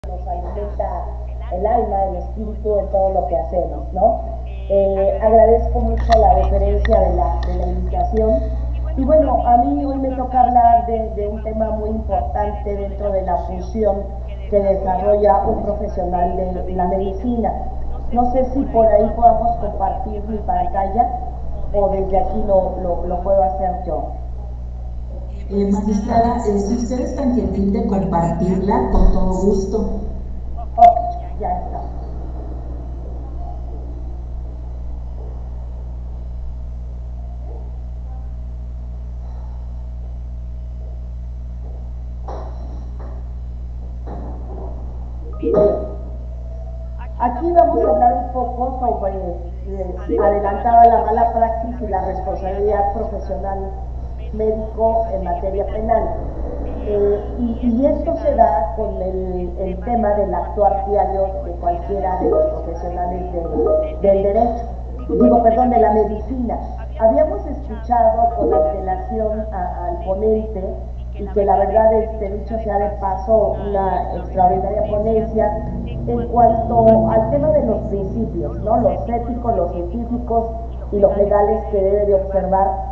nos alimenta el alma, el espíritu en todo lo que hacemos, ¿no? Agradezco mucho la deferencia de la invitación. Y bueno, a mí hoy me toca hablar de un tema muy importante dentro de la función que desarrolla un profesional de la medicina. No sé si por ahí podamos compartir mi pantalla o desde aquí lo puedo hacer yo. Magistrada, si usted es tan gentil de compartirla, con todo gusto. Ok, ya está. Aquí vamos a hablar un poco sobre adelantada la mala praxis y la responsabilidad profesional médico en materia penal. Y esto se da con el tema del actuar diario de cualquiera de los profesionales del derecho, digo, perdón, de la medicina. Habíamos escuchado con antelación al ponente y que la verdad, dicho sea de paso, una extraordinaria ponencia en cuanto al tema de los principios, ¿no? Los éticos, los científicos y los legales que debe de observar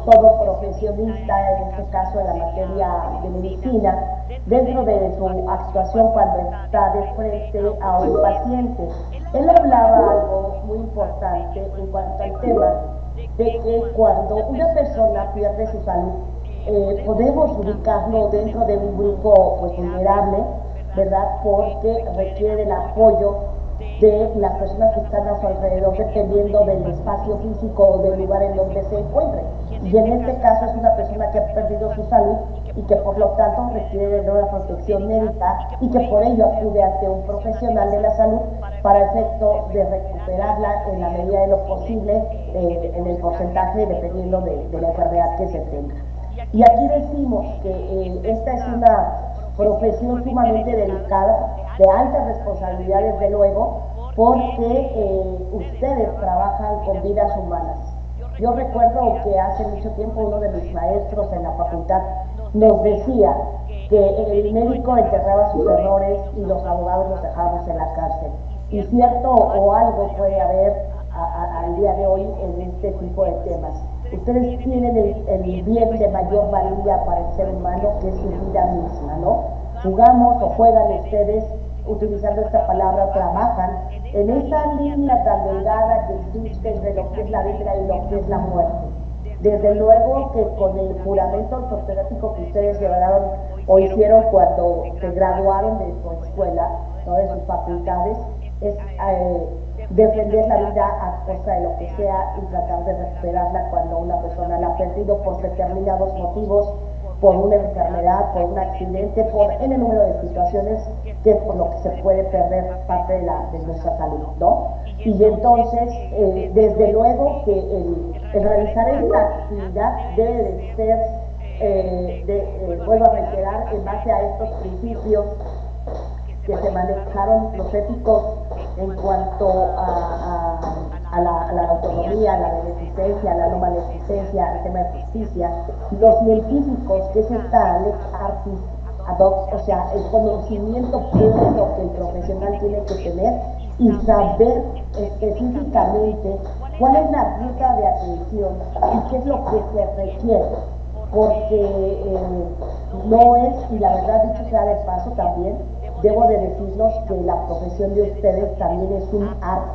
todo profesionista, en este caso en la materia de medicina, dentro de su actuación cuando está de frente a un paciente. Él hablaba algo muy importante en cuanto al tema de que cuando una persona pierde su salud, podemos ubicarlo dentro de un grupo pues vulnerable, ¿verdad? Porque requiere el apoyo de las personas que están a su alrededor dependiendo del espacio físico o del lugar en donde se encuentre. Y en este caso es una persona que ha perdido su salud y que por lo tanto requiere de una protección médica y que por ello acude ante un profesional de la salud para efecto de recuperarla en la medida de lo posible, en el porcentaje dependiendo de la enfermedad que se tenga. Y aquí decimos que esta es una profesión sumamente delicada, de alta responsabilidad desde luego, porque ustedes trabajan con vidas humanas. Yo recuerdo que hace mucho tiempo uno de mis maestros en la facultad nos decía que el médico enterraba sus errores y los abogados los dejábamos en la cárcel. Y cierto o algo puede haber al día de hoy en este tipo de temas. Ustedes tienen el bien de mayor valía para el ser humano, que es su vida misma, ¿no? Jugamos o juegan ustedes, utilizando esta palabra, trabajan en esa línea tan delgada que existe entre lo que es la vida y lo que es la muerte. Desde luego que con el juramento ortográfico que ustedes llevaron o hicieron cuando se graduaron de su escuela, ¿no? De sus facultades, es defender la vida a costa de lo que sea y tratar de recuperarla cuando una persona la ha perdido por determinados motivos, por una enfermedad, por un accidente, por n número de situaciones que es por lo que se puede perder parte de nuestra salud, ¿no? Y entonces, desde luego que el realizar esta actividad debe de ser, vuelvo a reiterar, en base a estos principios que se manejaron los éticos en cuanto a la autonomía, a la beneficencia, a la no maleficencia, al tema de justicia, los científicos, que es esta lex artis ad hoc, o sea, el conocimiento pleno que el profesional tiene que tener y saber específicamente cuál es la ruta de atención y qué es lo que se requiere, porque no es, y la verdad dicho sea de paso también, debo de decirnos que la profesión de ustedes también es un arte.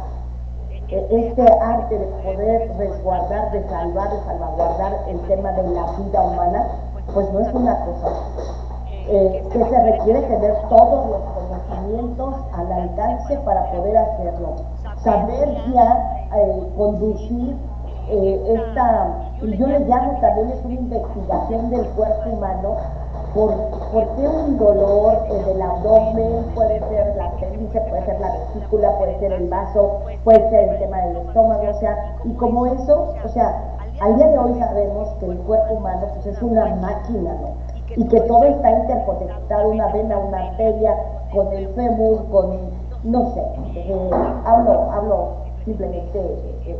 Este arte de poder resguardar, de salvar, de salvaguardar el tema de la vida humana, pues no es una cosa. Que se requiere tener todos los conocimientos al alcance para poder hacerlo. Saber ya conducir y yo le llamo también es una investigación del cuerpo humano. ¿Por qué un dolor del abdomen? Puede ser la apéndice, puede ser la vesícula, puede ser el vaso, puede ser el tema del estómago, o sea, y como eso, o sea, al día de hoy sabemos que el cuerpo humano pues es una máquina, ¿no? Y que todo está interconectado, una vena, una arteria, con el fémur, no sé, hablo simplemente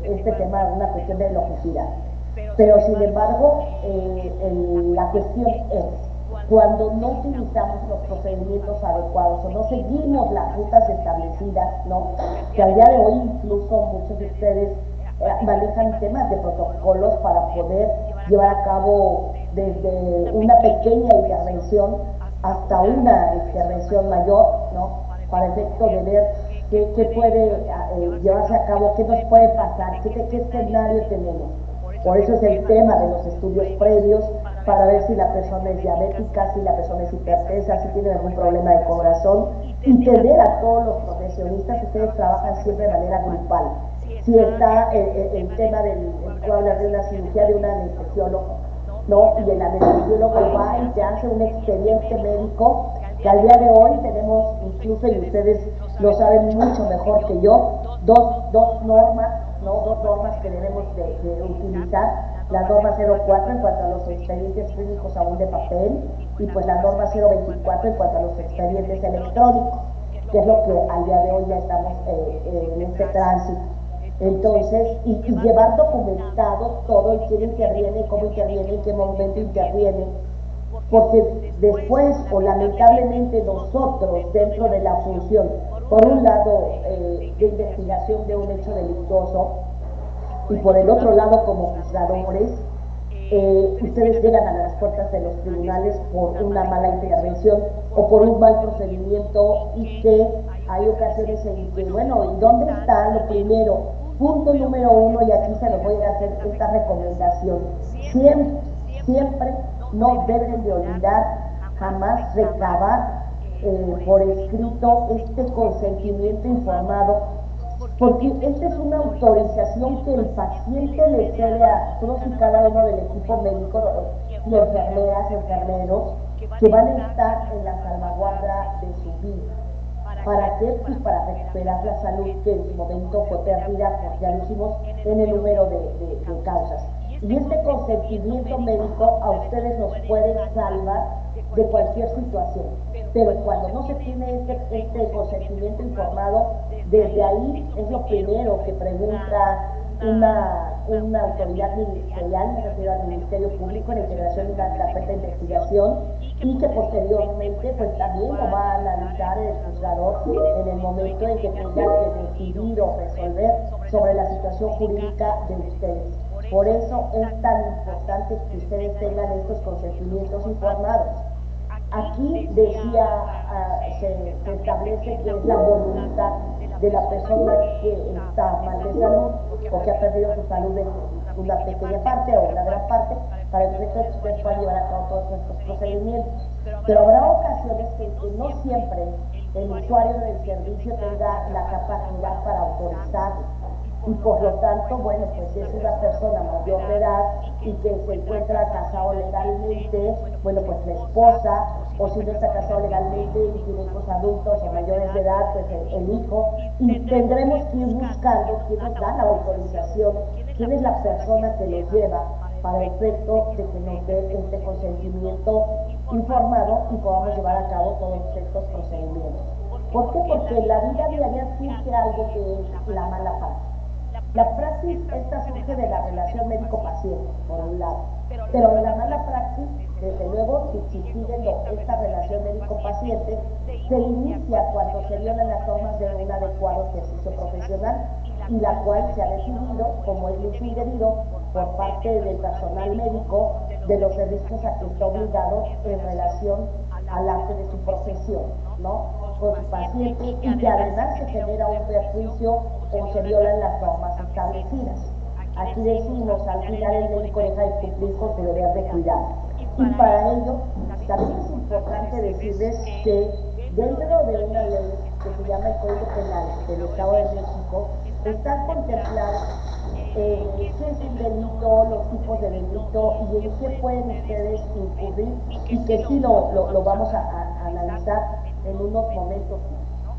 este tema es una cuestión de logicidad. Pero sin embargo, la cuestión es, cuando no utilizamos los procedimientos adecuados o no seguimos las rutas establecidas, ¿no? Que al día de hoy incluso muchos de ustedes manejan temas de protocolos para poder llevar a cabo desde una pequeña intervención hasta una intervención mayor, ¿no? Para efecto de ver qué puede llevarse a cabo, qué nos puede pasar, qué escenario tenemos. Por eso es el tema de los estudios previos, para ver si la persona es diabética, si la persona es hipertensa, si tiene algún problema de corazón, y tener a todos los profesionistas. Ustedes trabajan siempre de manera grupal. Si está el tema del, puedo hablar de una cirugía de un anestesiólogo, ¿no? Y el anestesiólogo va y te hace un expediente médico, que al día de hoy tenemos, incluso, y ustedes lo saben mucho mejor que yo, dos normas, ¿no? Dos normas que debemos de utilizar. La norma 04 en cuanto a los expedientes clínicos aún de papel, y pues la norma 024 en cuanto a los expedientes electrónicos, que es lo que al día de hoy ya estamos en este tránsito. Entonces, y llevar documentado todo, y quién interviene, cómo interviene, en qué momento interviene, porque después, o lamentablemente nosotros, dentro de la función, por un lado, de investigación de un hecho delictuoso, y por el otro lado, como juzgadores, ustedes llegan a las puertas de los tribunales por una mala intervención o por un mal procedimiento, y que hay ocasiones en que, bueno, ¿y dónde está lo primero? Punto número uno, y aquí se los voy a hacer esta recomendación: siempre no deben de olvidar jamás recabar por escrito este consentimiento informado, porque esta es una autorización que el paciente le cede a todos y cada uno del equipo médico y enfermeras, enfermeros, que van a estar en la salvaguarda de su vida. ¿Para qué? Pues para recuperar la salud que en su momento fue perdida, porque ya lo hicimos en el número de causas. Y este consentimiento médico a ustedes nos puede salvar de cualquier situación. Pero cuando no se tiene este consentimiento informado, desde ahí es lo primero que pregunta una autoridad ministerial, me refiero al Ministerio Público, la integración de una carpeta de investigación, y que posteriormente pues también lo va a analizar el juzgador en el momento en que tenga que decidir o resolver sobre la situación jurídica de ustedes. Por eso es tan importante que ustedes tengan estos consentimientos informados. Aquí decía, se establece que es la voluntad de la persona que está mal de salud o que ha perdido su salud en una pequeña parte o una gran parte, para el efecto de que ustedes puedan llevar a cabo todos estos procedimientos. Pero habrá ocasiones en que no siempre el usuario del servicio tenga la capacidad para autorizarlo, y por lo tanto, bueno, pues si es una persona mayor de edad y que se encuentra casado legalmente, bueno, pues la esposa, o si no está casado legalmente y tiene hijos adultos o mayores de edad, pues el hijo, y tendremos que ir buscando quién nos da la autorización, quién es la persona que lo lleva, para el efecto de que nos dé este consentimiento informado y podamos llevar a cabo todos estos procedimientos. ¿Por qué? Porque en la vida diaria surge algo que es la mala praxis. La praxis esta surge de la relación médico-paciente, por un lado, pero la mala praxis, desde luego, si siguen esta relación médico-paciente, se inicia cuando se violan las normas de un adecuado ejercicio profesional, y la cual se ha decidido como es uso indebido por parte del personal médico de los servicios a que está obligado en relación al arte de su profesión, ¿no? Con su paciente, y que además se genera un perjuicio o se violan las normas establecidas. Aquí decimos, al final el médico deja de cumplir con su deber de cuidar. Y para ello, también es importante decirles que dentro de una ley que se llama el Código Penal del Estado de México, están contemplados qué es un delito, los tipos de delito y en qué pueden ustedes incurrir, y que sí lo vamos a analizar en unos momentos,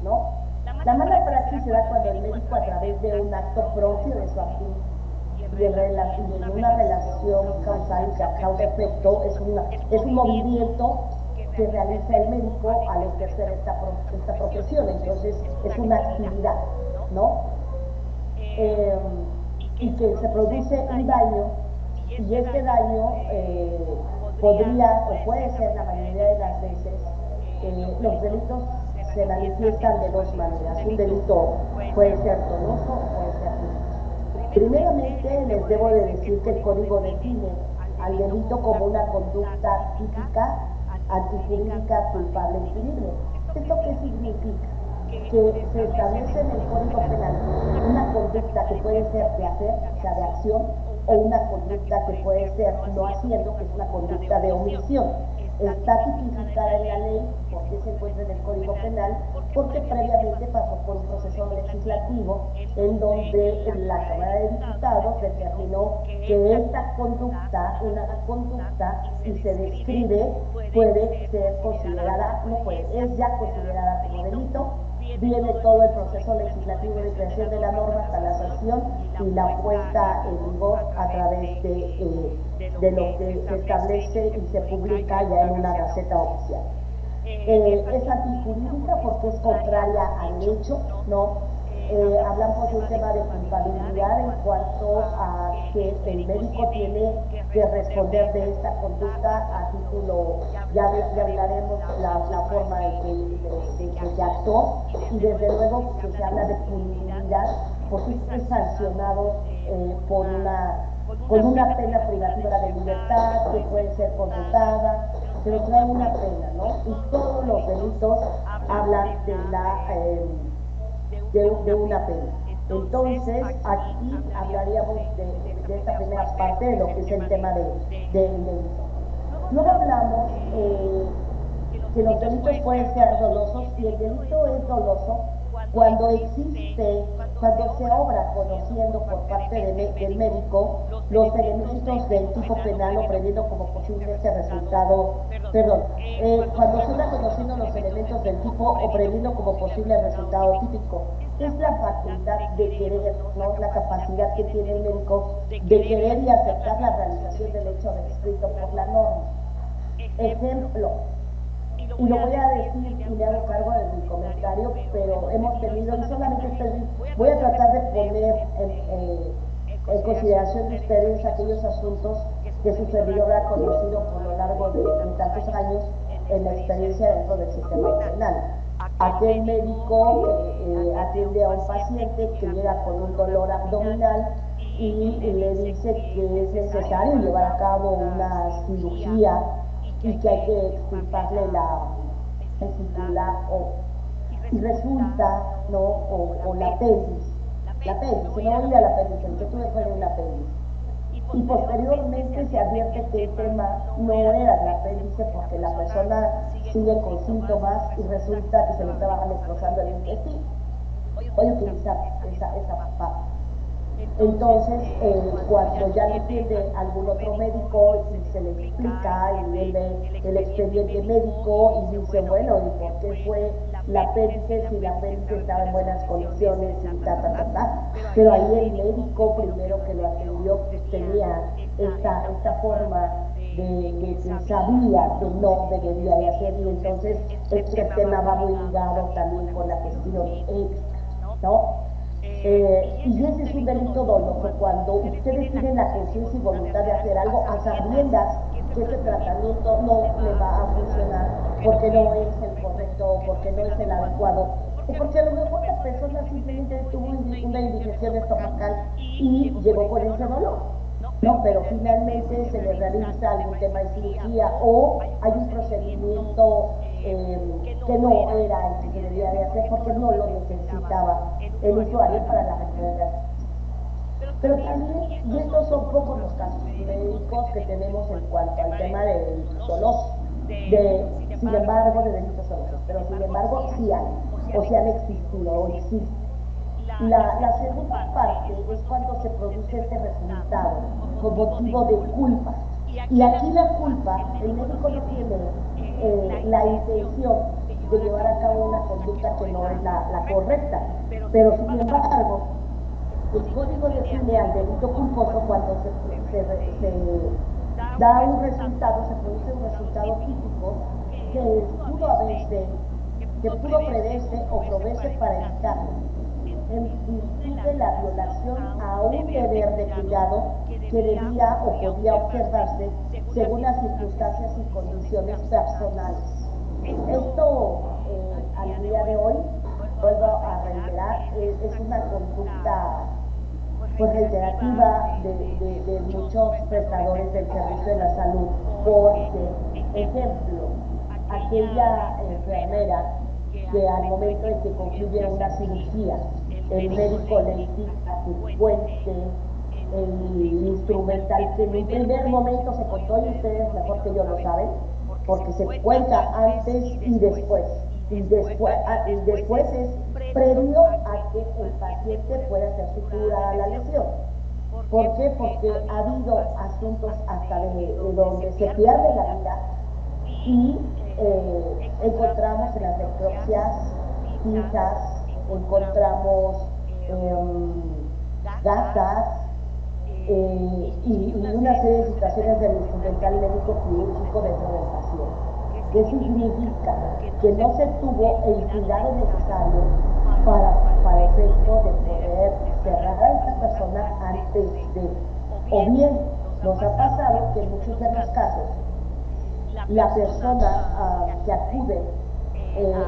¿no? La mala praxis se da cuando el médico, a través de un acto propio de su actividad y en una relación causal, causa-efecto, es un movimiento que realiza el médico al ejercer esta profesión. Entonces es una actividad, ¿no? Y que se produce un daño, y este daño podría o puede ser la mayoría de las veces, los delitos se manifiestan de dos maneras. Un delito puede ser doloso o puede ser culposo. Primeramente, les debo de decir que el Código define al delito como una conducta típica, antijurídica, culpable y punible. ¿Esto qué significa? Que se establece en el Código Penal una conducta que puede ser de hacer, o sea, de acción, o una conducta que puede ser no haciendo, que es una conducta de omisión. Está tipificada en la ley, porque se encuentra en el Código Penal, porque previamente pasó por un proceso legislativo en donde la Cámara de Diputados determinó que esta conducta, una conducta, si se describe, puede ser considerada, no puede, es ya considerada como delito. Viene todo el proceso legislativo de creación de la norma hasta la sanción y la puesta en vigor a través de lo que se establece y se publica ya en una gaceta oficial. Es antijurídica porque es contraria al hecho, ¿no? Hablamos de un tema de culpabilidad en cuanto a que el médico tiene que responder de esta conducta a título, ya hablaremos la forma de que actuó, y desde luego que se habla de punibilidad porque es sancionado con una pena privativa de libertad que puede ser conmutada, pero trae una pena, ¿no? Y todos los delitos hablan de una pena. Entonces, aquí hablaríamos de esta primera parte de lo que es el tema del delito. Luego hablamos que los delitos pueden ser dolosos, y el delito es doloso cuando existe, cuando se obra conociendo por parte del médico los elementos del tipo penal o previendo como posible ese resultado, cuando se obra conociendo los elementos del tipo o previendo como posible el resultado típico. Es la facultad de querer, ¿no? La capacidad que tiene el médico de querer y aceptar la realización del hecho descrito por la norma. Ejemplo, y lo voy a decir y me hago cargo de mi comentario, pero hemos tenido, y solamente voy a tratar de poner en consideración de ustedes aquellos asuntos que su servidor ha conocido por lo largo de tantos años en la experiencia dentro del sistema penal. Aquel médico que atiende a un paciente que llega con un dolor abdominal y le dice que es necesario llevar a cabo una cirugía y que hay que extirparle la vesícula y resulta, ¿no? O la pelvis, se me olvida la pelvis, el que tuve fue de una pelvis. Y posteriormente se advierte que el tema no era la pelvis porque la persona sigue con síntomas y resulta que se le estaba destrozando el intestino. Voy a utilizar esa parte. Entonces, cuando ya lo entiende algún otro médico y se le explica y él ve el expediente médico y dice, bueno, ¿y por qué fue la apéndice si la apéndice estaba en buenas condiciones y Pero ahí el médico primero que lo atendió pues tenía esta forma de que sabía que no debería de hacer, y entonces este tema va muy ligado también con la cuestión ética, ¿no? Y ese es un delito doloso cuando ustedes tienen la conciencia y voluntad de hacer algo a sabiendas que ese tratamiento no le va a funcionar porque no es el correcto, porque no es el adecuado, o porque a lo mejor la persona simplemente tuvo una indigestión estomacal y llegó con ese dolor. No, pero finalmente se le realiza algún tema de cirugía o hay un procedimiento que no era el que se debía de hacer porque no lo necesitaba el usuario para la recuperación. Pero también, y estos son pocos los casos médicos que tenemos en cuanto al tema de delitos dolosos, sin embargo, de delitos dolosos, pero sin embargo sí hay, o se han existido, o existen. La segunda parte es cuando se produce este resultado con motivo de culpa. Y aquí la culpa, el médico no tiene la intención de llevar a cabo una conducta que no es la correcta, pero sin embargo, el código define al delito culposo cuando se da un resultado, se produce un resultado típico que pudo preverse o proveerse para evitarlo, en virtud de la violación a un deber de cuidado que debía o podía observarse según las circunstancias y condiciones personales. Esto, al día de hoy, vuelvo a reiterar, es una conducta pues reiterativa de muchos prestadores del servicio de la salud, porque, ejemplo, aquella enfermera que al momento en que concluye una cirugía, el médico le indica que cuente el instrumental que en un primer momento se contó, y ustedes mejor que yo lo saben, porque se cuenta antes y después. Y después es previo a que el paciente pueda hacer su cura a la lesión. ¿Por qué? Porque ha habido asuntos hasta de donde se pierde la vida y encontramos en las necropsias fijas, encontramos gasas y una serie de situaciones del instrumental médico quirúrgico dentro del paciente. ¿Qué significa? Que no se tuvo el cuidado necesario para efecto de poder cerrar a esta persona antes de. O bien, nos ha pasado que en muchos de los casos, la persona que acude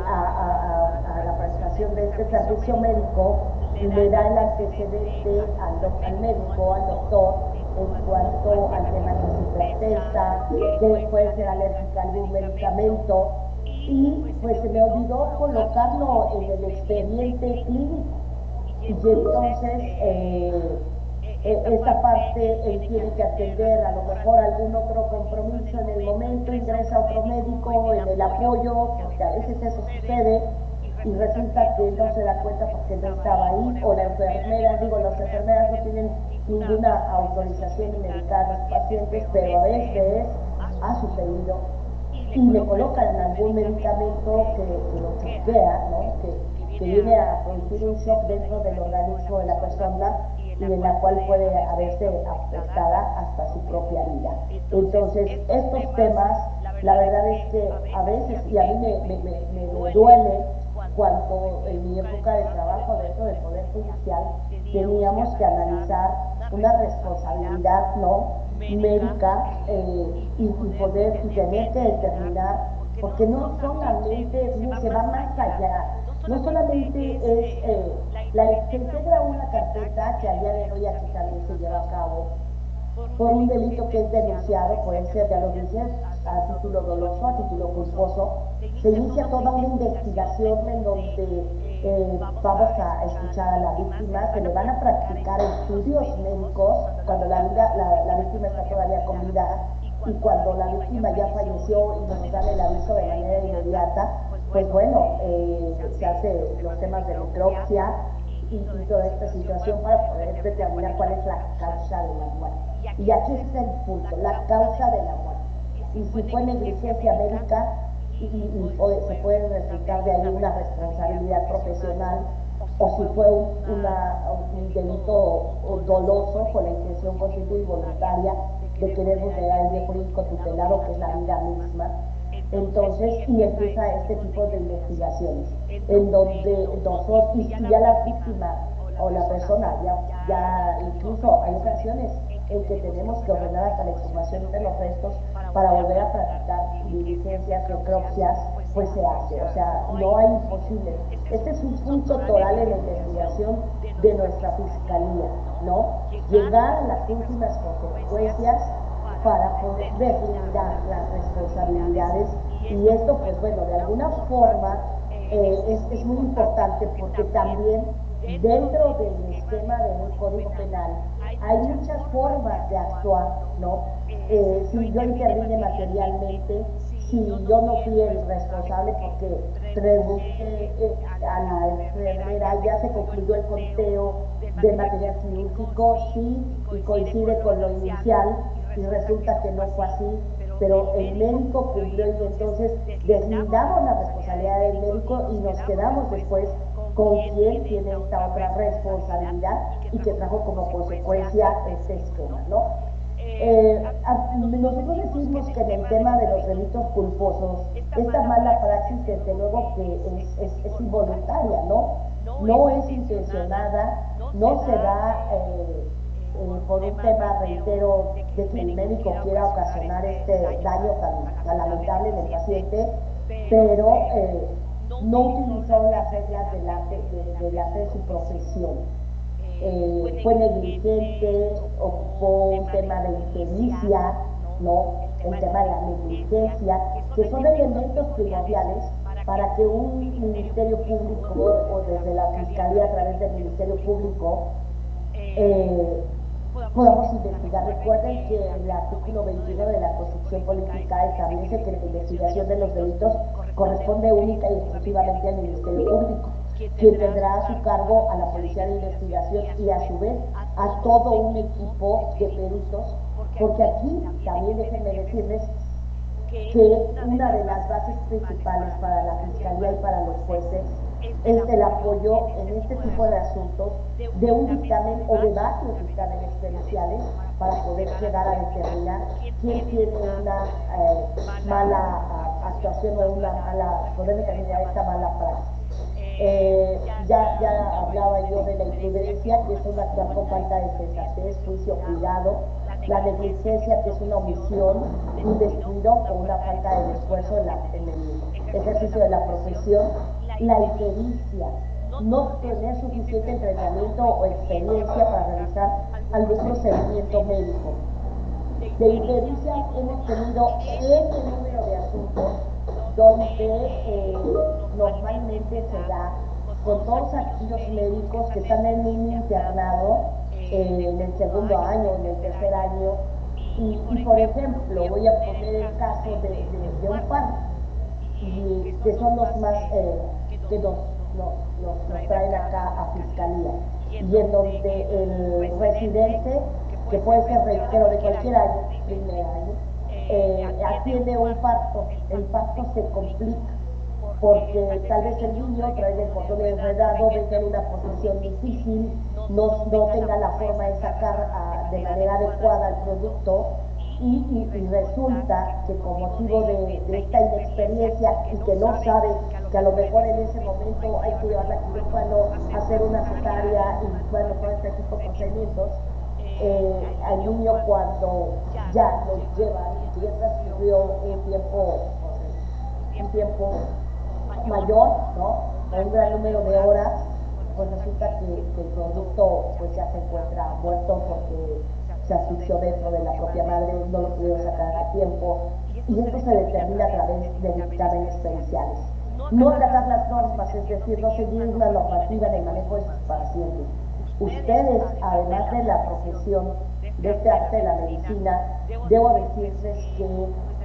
a la prestación de este servicio médico le da el antecedente al médico, al doctor, en cuanto al tema que es hipertensa, que puede ser alérgica a algún medicamento, y pues se me olvidó colocarlo en el expediente clínico. Y entonces esta parte él tiene que atender a lo mejor algún otro compromiso en el momento, ingresa otro médico en el apoyo, porque a veces eso sucede, y resulta que no se da cuenta porque no estaba ahí, o las enfermeras no tienen ninguna autorización médica a los pacientes, pero a veces ha sucedido, y le colocan algún medicamento que lo choquea, ¿no? que viene a producir un shock dentro del organismo de la persona, y en la cual puede haberse afectada hasta su propia vida. Entonces, estos temas, la verdad es que a veces, y a mí me duele, cuando en mi época de trabajo dentro del Poder Judicial teníamos que analizar una responsabilidad, ¿no?, médica, y poder y tener que determinar, porque no solamente, se va más allá, no solamente es, se integra una carpeta que al día de hoy aquí también se lleva a cabo por un delito que es denunciado, puede ser, ya lo dices, a título doloso, a título culposo. Se inicia toda una investigación en donde vamos a escuchar a la víctima, se le van a practicar estudios médicos cuando la víctima está todavía con vida, y cuando la víctima ya falleció y nos dan el aviso de manera inmediata, pues bueno, se hace los temas de necropsia y toda esta situación para poder determinar cuál es la causa de la muerte. Y aquí es el punto, la causa de la muerte. Y si fue negligencia médica, se puede resultar de ahí una responsabilidad profesional, o si fue un delito doloso con la intención consciente y voluntaria de querer vulnerar el bien jurídico tutelado, que es la vida misma. Entonces, y empieza este tipo de investigaciones, en donde nosotros, y ya la víctima o la persona, ya incluso hay ocasiones en que tenemos que ordenar hasta la exhumación de los restos para volver a practicar diligencias, necropsias, pues se hace, o sea, no hay imposible. Este es un punto toral en la investigación de nuestra fiscalía, ¿no? Llegar a las últimas consecuencias para poder deslindar las responsabilidades, y esto, pues bueno, de alguna forma es muy importante, porque también dentro del esquema de un código penal hay muchas formas de actuar, ¿no? Si yo intervine materialmente, si yo no fui el responsable porque pregunté a la enfermera, ya se concluyó el conteo de material quirúrgico, sí, y coincide con lo inicial, y resulta que no fue así, pero el médico cumplió, y entonces deslindamos la responsabilidad del médico y nos quedamos después con quién tiene esta otra responsabilidad y que trajo como consecuencia este esquema, ¿no? Nosotros decimos que en el tema de los delitos culposos, esta mala praxis, desde luego que es involuntaria, ¿no? No es intencionada, no se da por un tema, reitero, de que el médico quiera ocasionar este daño tan lamentable en el paciente, pero no utilizó las reglas del arte de su profesión. Fue negligente, ocupó un tema de impericia, ¿no? El tema de la negligencia, que son elementos primordiales para que un ministerio público o desde la Fiscalía a través del Ministerio Público podamos investigar. Recuerden que el artículo 21 de la Constitución Política establece que la investigación de los delitos corresponde única y exclusivamente al Ministerio Público, quien tendrá a su cargo a la Policía de Investigación y a su vez a todo un equipo de peritos, porque aquí también déjenme decirles que una de las bases principales para la Fiscalía y para los jueces es el apoyo en este tipo de asuntos de un dictamen o de varios dictámenes periciales para poder llegar a determinar quién tiene una mala actuación o una mala, poder determinar esta mala praxis. Ya hablaba yo de la imprudencia, que es un actuar con falta de sensatez, juicio, cuidado; la negligencia, que es una omisión, un descuido o una falta de esfuerzo en el ejercicio de la profesión; la impericia, no tener suficiente entrenamiento o experiencia para realizar algún procedimiento médico. De impericia hemos tenido ese número de asuntos donde normalmente se da con todos aquellos médicos que están en un internado en el segundo año, en el tercer año, y por ejemplo, voy a poner el caso de un parto, y que son los más que nos traen acá a Fiscalía, y en donde el residente, que puede ser, reitero, de cualquier año, primer año, atiende un parto. El parto se complica porque tal vez el niño trae el cordón enredado, venga en una posición difícil, no tenga la forma de sacar de manera adecuada el producto, y resulta que con motivo de esta inexperiencia y que no sabe que a lo mejor en ese momento hay que llevarla a quirófano, hacer una cesárea y bueno, todo este tipo de procedimientos, al niño cuando ya lo llevan, que ya transcurrió un tiempo mayor, ¿no? O un gran número de horas, pues resulta que el producto pues ya se encuentra muerto porque se asfixió dentro de la propia madre, no lo pudieron sacar a tiempo, y esto se determina a través de dictámenes periciales. No acatar las normas, es decir, no seguir una normativa en el manejo de sus pacientes. Ustedes, además de la profesión de este arte de la medicina, debo decirles que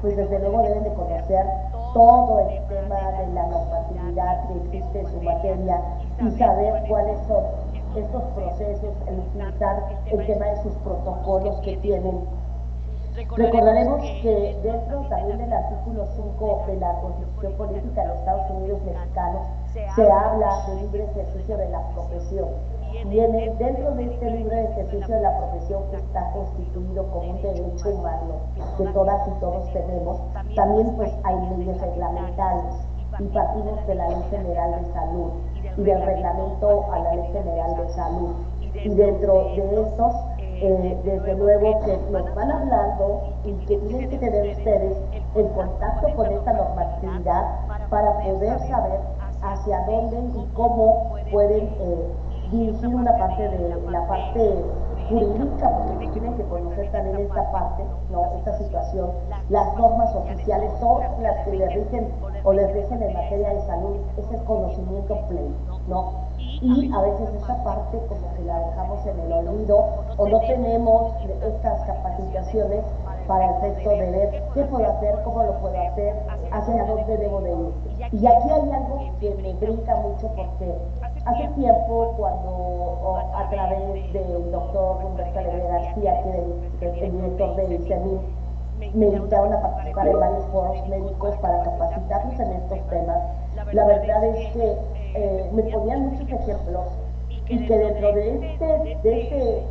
pues desde luego deben de conocer todo el tema de la normatividad que existe en su materia y saber cuáles son estos procesos, el utilizar el tema de sus protocolos que tienen. Recordaremos que dentro también del artículo 5 de la Constitución Política de los Estados Unidos Mexicanos se habla de libre ejercicio de la profesión, y dentro de este libre ejercicio de la profesión, que está constituido como un derecho humano que todas y todos tenemos, también pues hay leyes reglamentarias, y partimos de la Ley General de Salud y del reglamento a la Ley General de Salud, y dentro de estos desde luego que nos van hablando y que tienen que tener ustedes el contacto con esta normatividad para poder saber hacia dónde y cómo pueden dirigir una parte de la parte jurídica, porque tienen que conocer también esta parte, ¿no? Esta situación, las normas oficiales, todas las que les rigen o les rigen en materia de salud, es el conocimiento pleno, ¿no? Y a veces esta parte como que la dejamos en el olvido, o no tenemos estas capacitaciones para el efecto de ver qué puedo hacer, cómo lo puedo hacer, hacia dónde debo de ir. Y aquí hay algo que me brinca mucho, porque hace tiempo, cuando a través del doctor Humberto Alegría García, que es el director de ICEMIN, me invitaron a participar en varios foros médicos para capacitarnos en estos temas. La verdad es que me ponían muchos ejemplos, y que dentro de este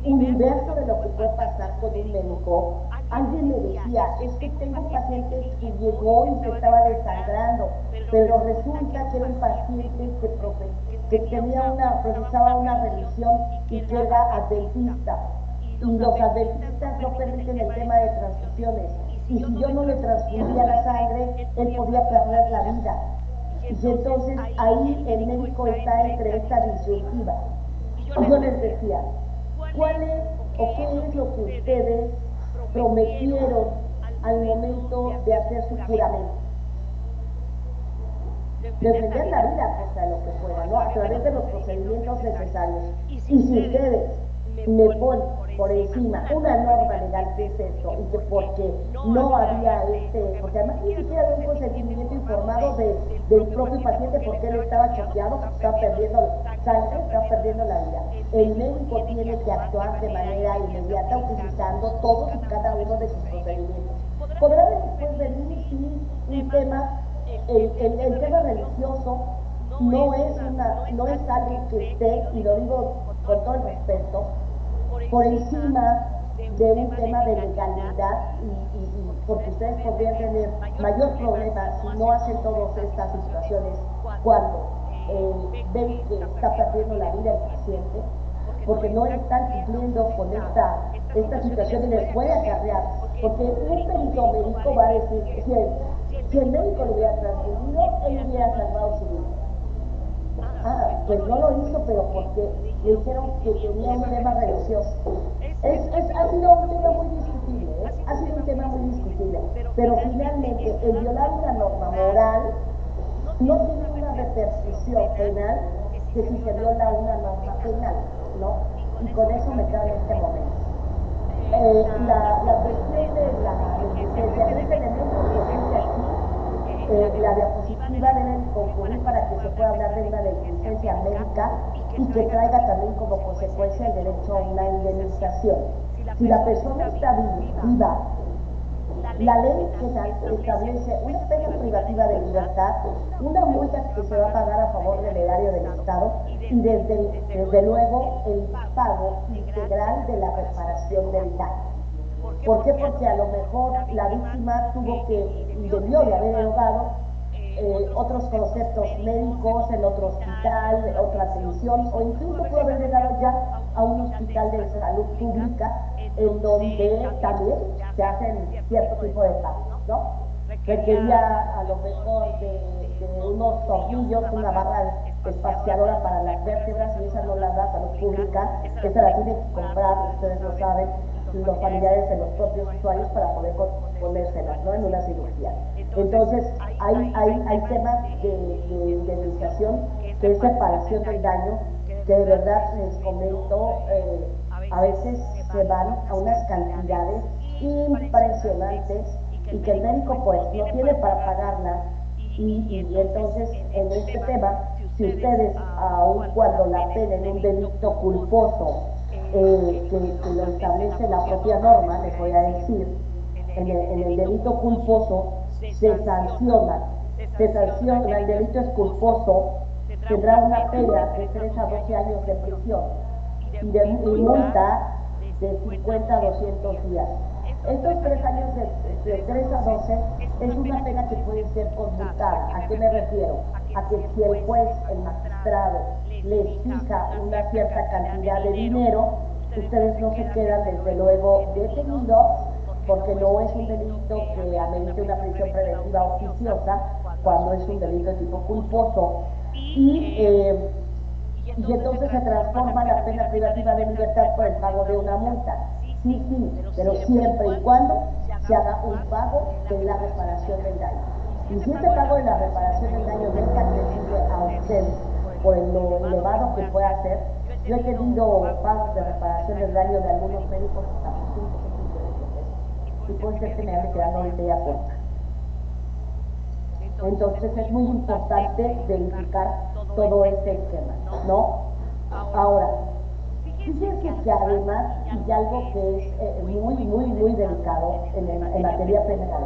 universo de lo que puede pasar con un médico, alguien me decía, es que tengo pacientes que llegó y se estaba desangrando, pero resulta que era un paciente que profesaba una religión y que era adventista. Y los adventistas no permiten el tema de transfusiones. Y si yo no le transfundía la sangre, él podía perder la vida. Y entonces ahí el médico está entre esta disyuntiva. Y yo les decía, ¿cuál es o qué es lo que ustedes prometieron al momento de hacer su juramento? Defender la vida, costa lo que fuera, ¿no? A través de los procedimientos necesarios. Y si ustedes me ponen por encima una norma legal que es esto, y que porque no había porque además ni siquiera había un consentimiento informado del propio paciente porque él estaba choqueado, porque estaba perdiendo sangre, estaba perdiendo la vida. El médico tiene que actuar de manera inmediata utilizando todos y cada uno de sus procedimientos. Podrá después venir, sí, un tema. El tema religioso no es algo que esté, y lo digo con todo el respeto, por encima de un tema de legalidad y porque ustedes podrían tener mayor problema si no hacen todas estas situaciones cuando ven que está perdiendo la vida el paciente, porque no están cumpliendo con esta situación y les puede acarrear, porque un perito médico va a decir, si el médico lo hubiera transfundido, él hubiera salvado su vida. Pues no lo hizo, pero porque le dijeron que tenía un tema religioso. Ha sido un tema muy discutible, ha sido un tema muy discutible, pero finalmente el violar una norma moral no tiene una repercusión penal que si se viola una norma penal, ¿no? Y con eso me quedo en este momento. La cuestión de la licencia, en este elemento que dice aquí, la diapositiva debe concluir para que se pueda hablar de una negligencia médica y que traiga también como consecuencia el derecho a una indemnización. Si la persona está viva, la ley penal establece una pena privativa de libertad, una multa que se va a pagar a favor del erario del Estado y desde luego el pago integral de la reparación del daño. ¿Por qué? Porque a lo mejor la víctima tuvo y debió de haber erogado otros conceptos médicos en otro hospital, otra atención, o incluso pudo haber llegado ya a un hospital de salud pública en donde también se hacen cierto tipo de pagos, ¿no? Requería a lo mejor de unos tornillos, una barra espaciadora para las vértebras, y esa no la da salud pública, esa la tienen que comprar, ustedes lo saben, los familiares de los propios usuarios para poder ponérselas, ¿no? En una cirugía. Entonces, hay temas de indemnización, que es separación del daño, que de verdad les comento, a veces se van a unas cantidades impresionantes y que el médico pues no tiene para pagarlas, y entonces en este tema, si ustedes, aun cuando la pena en un delito culposo, que lo establece la propia norma, les voy a decir, en el delito culposo se sanciona, el delito es culposo, tendrá una pena de 3 a 12 años de prisión y multa de 50 a 200 días. Estos 3 años de 3 a 12 es una pena que puede ser conmutada. ¿A qué me refiero? A que si el juez, el magistrado, les fija una cierta cantidad de dinero, ustedes no se quedan desde luego detenidos, porque no es un delito que amerite una prisión preventiva oficiosa, cuando es un delito de tipo culposo. Y entonces se transforma la pena privativa de libertad por el pago de una multa. Sí, pero siempre y cuando se haga un pago de la reparación del daño. Y si este pago de la reparación del daño no es accesible a ustedes por lo elevado que pueda ser, yo he tenido pagos de reparación del daño de algunos médicos hasta por 5 millones de pesos. Y puede ser que me ande quedando ahorita ya corta. Entonces es muy importante verificar todo este esquema, ¿no? Ahora, fíjense que además, y algo que es muy delicado en materia penal,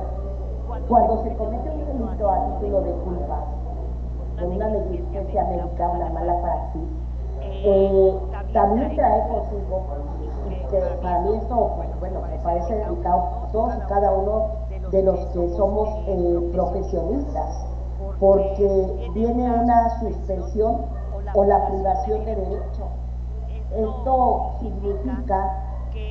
cuando se comete un delito a título de culpa, con una negligencia médica, una mala praxis, también trae consigo, que para mí esto, pues bueno, me parece delicado, todos y cada uno de los que somos profesionistas, porque viene una suspensión o la privación de derecho. Esto significa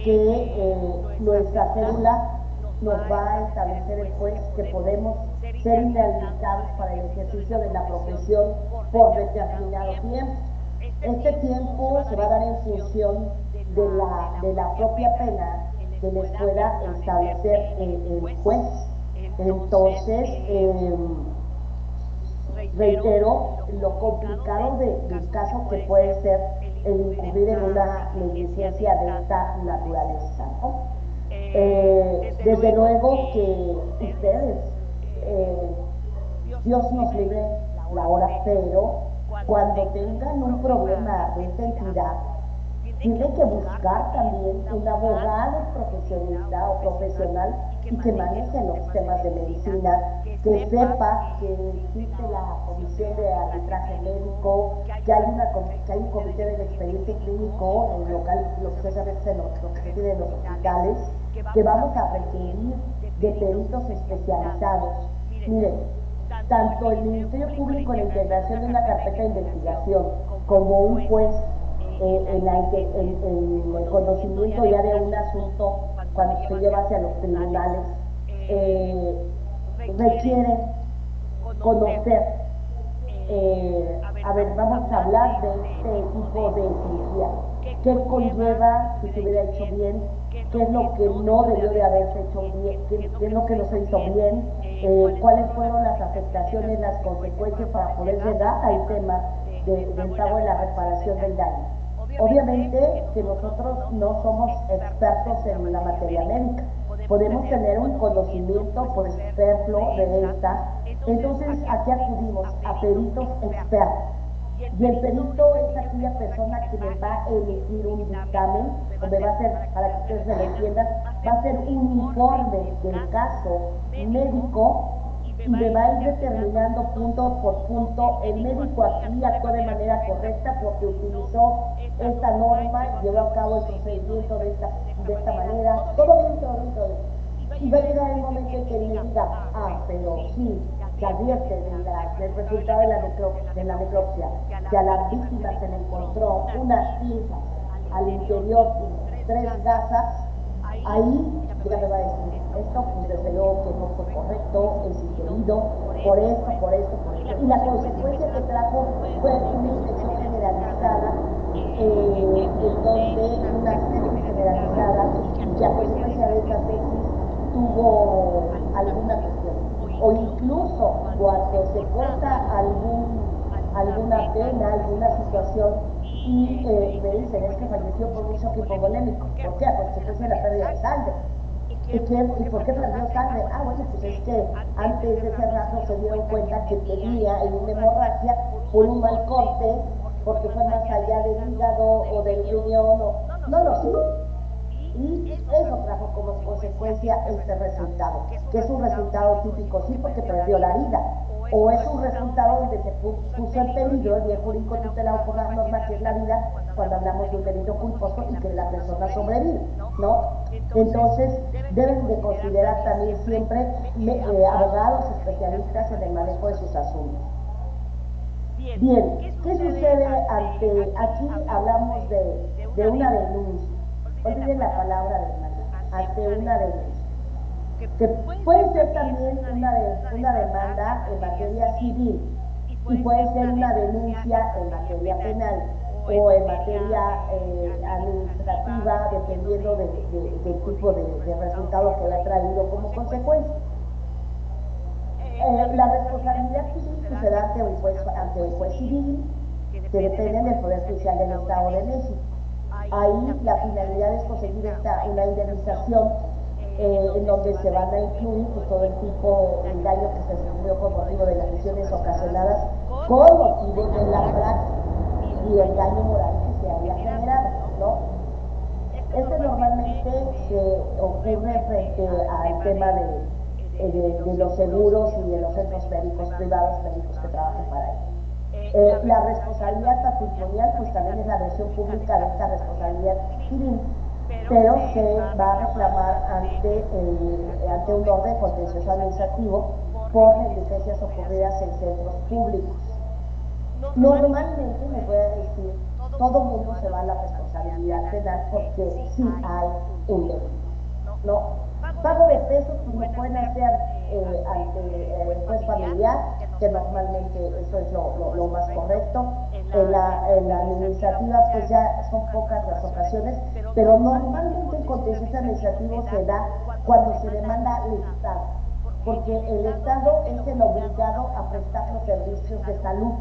que nuestra cédula nos va a establecer el juez que podemos ser inhabilitados para el ejercicio de la profesión por determinado tiempo. Este tiempo se va a dar en función de la propia pena que les pueda establecer el juez. Entonces, reitero lo complicado del caso que puede ser el incurrir en una negligencia de esta naturaleza, ¿no? Desde luego que ustedes, Dios nos libre la hora, pero cuando tengan un problema de esta entidad, tienen que buscar también un abogado profesionista o profesional y que maneje los temas de medicina, que sepa que existe la comisión de arbitraje médico, que hay un comité del expediente clínico en local, lo que se hace en lo que se tiene en los hospitales, que vamos a requerir de peritos especializados. Miren, tanto el Ministerio Público en la integración de una carpeta de investigación como un juez en el conocimiento ya de un asunto cuando se lleva hacia los tribunales, requieren conocer, a ver, vamos a hablar de este tipo de cirugía, qué conlleva si se hubiera hecho bien, qué es lo que no debió de haberse hecho bien, qué es lo que no se hizo bien, cuáles fueron las afectaciones, las consecuencias para poder llegar al tema del pago de la reparación del daño. Obviamente que nosotros no somos expertos en la materia médica, podemos tener un conocimiento por superfluo de esta, entonces aquí acudimos a peritos expertos. Y el perito es aquella persona que me va a emitir un dictamen, o me va a hacer, para que ustedes me lo entiendan, va a hacer un informe del caso médico y me va a ir determinando punto por punto. El médico aquí actuó de manera correcta porque utilizó esta norma y llevó a cabo el procedimiento de esta manera. Todo bien, todo bien, todo bien. Y va a llegar el momento en que él me diga, pero sí, se advierte del resultado de la necropsia, que a la víctima se le encontró unas pinzas al interior y 3 gasas, ahí ya me va a decir, esto pues desde luego que no fue correcto, es indebido, por esto, por esto, por esto. Y la consecuencia que trajo fue una infección generalizada, en donde una sepsis generalizada, y que a consecuencia de esa sepsis tuvo alguna cuestión. O incluso cuando se corta alguna pena, alguna situación, y me dicen, es que falleció por un shock hipovolémico. ¿Por qué? A consecuencia de la pérdida de sangre. ¿Y por qué perdió sangre? Bueno, pues es que antes de cerrarlo se dieron cuenta que tenía una hemorragia por un mal corte, porque fue más allá del hígado o del riñón, no lo sé. Y eso trajo como consecuencia este resultado, que es un resultado típico, sí, porque perdió la vida, o es un resultado donde se puso en peligro el bien jurídico tutelado por la norma, que es la vida, cuando hablamos de un delito culposo y que la persona sobrevive, ¿no? Entonces, deben de considerar también siempre abogados especialistas en el manejo de sus asuntos. Bien, ¿qué sucede aquí hablamos de una denuncia? Olviden la palabra ante una denuncia, que puede ser también una demanda en materia civil y puede ser una denuncia en materia penal o en materia administrativa, dependiendo del tipo de resultado que haya traído como consecuencia. La responsabilidad civil pues, se da ante un juez civil que depende del Poder Judicial del Estado de México. Ahí la finalidad es conseguir una indemnización en donde se van a incluir pues, todo el daño que se sufrió con motivo de las lesiones ocasionadas con motivo de la praxis y el daño moral que se había generado, ¿no? Este normalmente se ocurre frente al tema de los seguros y de los centros médicos privados, médicos que trabajan para ellos. La responsabilidad patrimonial pues también es la versión pública de esta responsabilidad civil, pero se va a reclamar ante un orden contencioso administrativo por negligencias ocurridas en centros públicos. Normalmente, les voy a decir, todo mundo se va a la responsabilidad penal porque sí hay un delito, ¿no? Pago de pesos, pues lo pueden hacer ante el juez familiar, que normalmente eso es lo más correcto. En la administrativa, pues ya son pocas las ocasiones, pero normalmente el contencioso administrativo se da cuando se demanda al Estado, porque el Estado es el obligado a prestar los servicios de salud.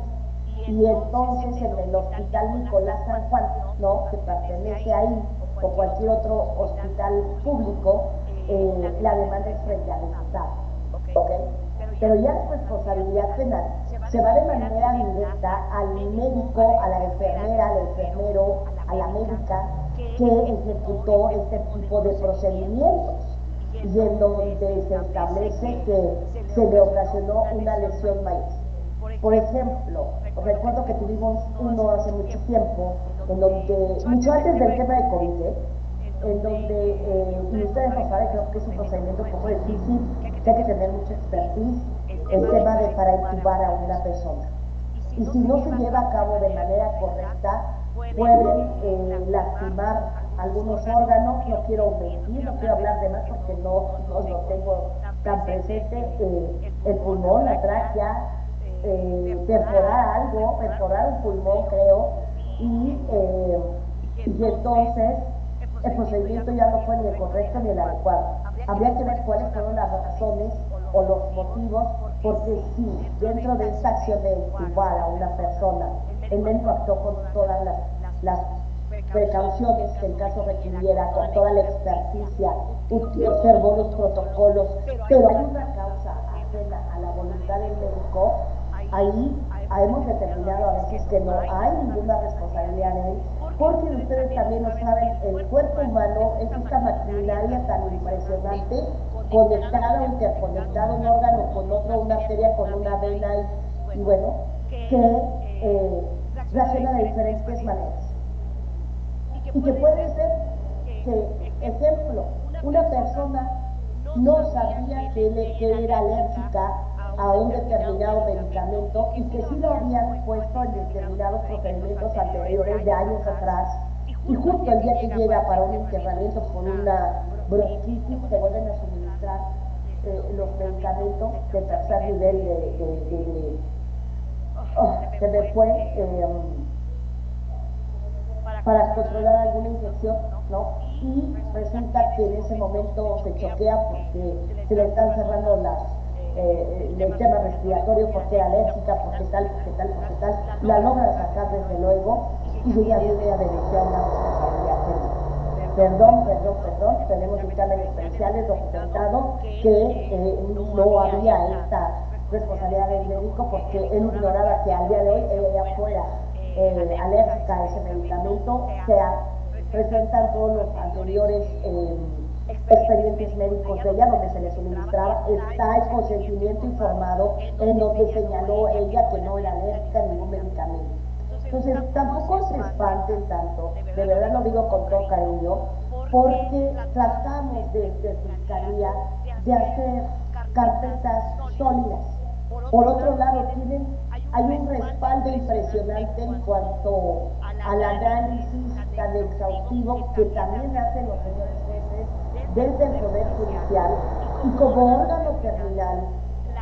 Y entonces en el Hospital Nicolás San Juan, ¿no?, que pertenece ahí, o cualquier otro hospital público, la demanda es frente al Estado, ¿ok? Pero ya la responsabilidad penal se va de manera directa al médico, a la enfermera, al enfermero, a la médica que ejecutó este tipo de procedimientos y en donde se establece que se le ocasionó una lesión mayor. Por ejemplo, recuerdo que tuvimos uno hace mucho tiempo, en donde, mucho antes del tema de COVID, en donde, y ustedes lo saben, creo que es un procedimiento un poco difícil, que hay que tener mucha expertise, el tema de para intubar a una persona. Y si no se lleva a cabo de manera correcta, pueden lastimar algunos órganos. No quiero mentir, no quiero hablar de más porque no lo tengo tan presente, el pulmón, la tráquea, perforar un pulmón, creo, y entonces el procedimiento ya no fue ni el correcto ni el adecuado. Habría que ver cuáles fueron las razones o los motivos, porque si dentro de esta acción de intubar a una persona, el médico actuó con todas las precauciones que el caso requiriera, con toda la experticia, observó los protocolos, pero hay una causa ajena a la voluntad del médico, ahí hemos determinado a veces que no hay ninguna responsabilidad de él, porque ustedes también lo saben, el cuerpo humano es esta maquinaria tan impresionante, conectado, interconectado, un órgano con otro, una arteria con una vena, y bueno, que reacciona de diferentes maneras. Y que puede ser que, ejemplo, una persona no sabía que era alérgica a un determinado medicamento y que sí lo habían puesto en determinados procedimientos anteriores de años atrás, y justo el día que llega para un internamiento por una bronquitis se vuelven a suministrar los medicamentos de tercer nivel se me fue para controlar alguna infección, ¿no? Y resulta que en ese momento se choquea porque se le están cerrando el tema respiratorio, porque era alérgica, porque tal, la logra sacar desde luego, y ella viene a denunciar una responsabilidad perdón, tenemos dictámenes periciales documentado que no había esta responsabilidad del médico, porque él ignoraba que al día de hoy ella fuera alérgica a ese medicamento. Se presentan todos los anteriores expedientes médicos de ella donde se le suministraba, está el consentimiento informado en donde señaló ella que no era alérgica a ningún medicamento. Entonces tampoco se espanten tanto, de verdad lo digo con todo cariño, porque tratamos desde Fiscalía de hacer carpetas sólidas. Por otro lado, hay un respaldo impresionante en cuanto al análisis tan exhaustivo que también hacen los señores jueces desde el Poder Judicial, y como órgano terminal,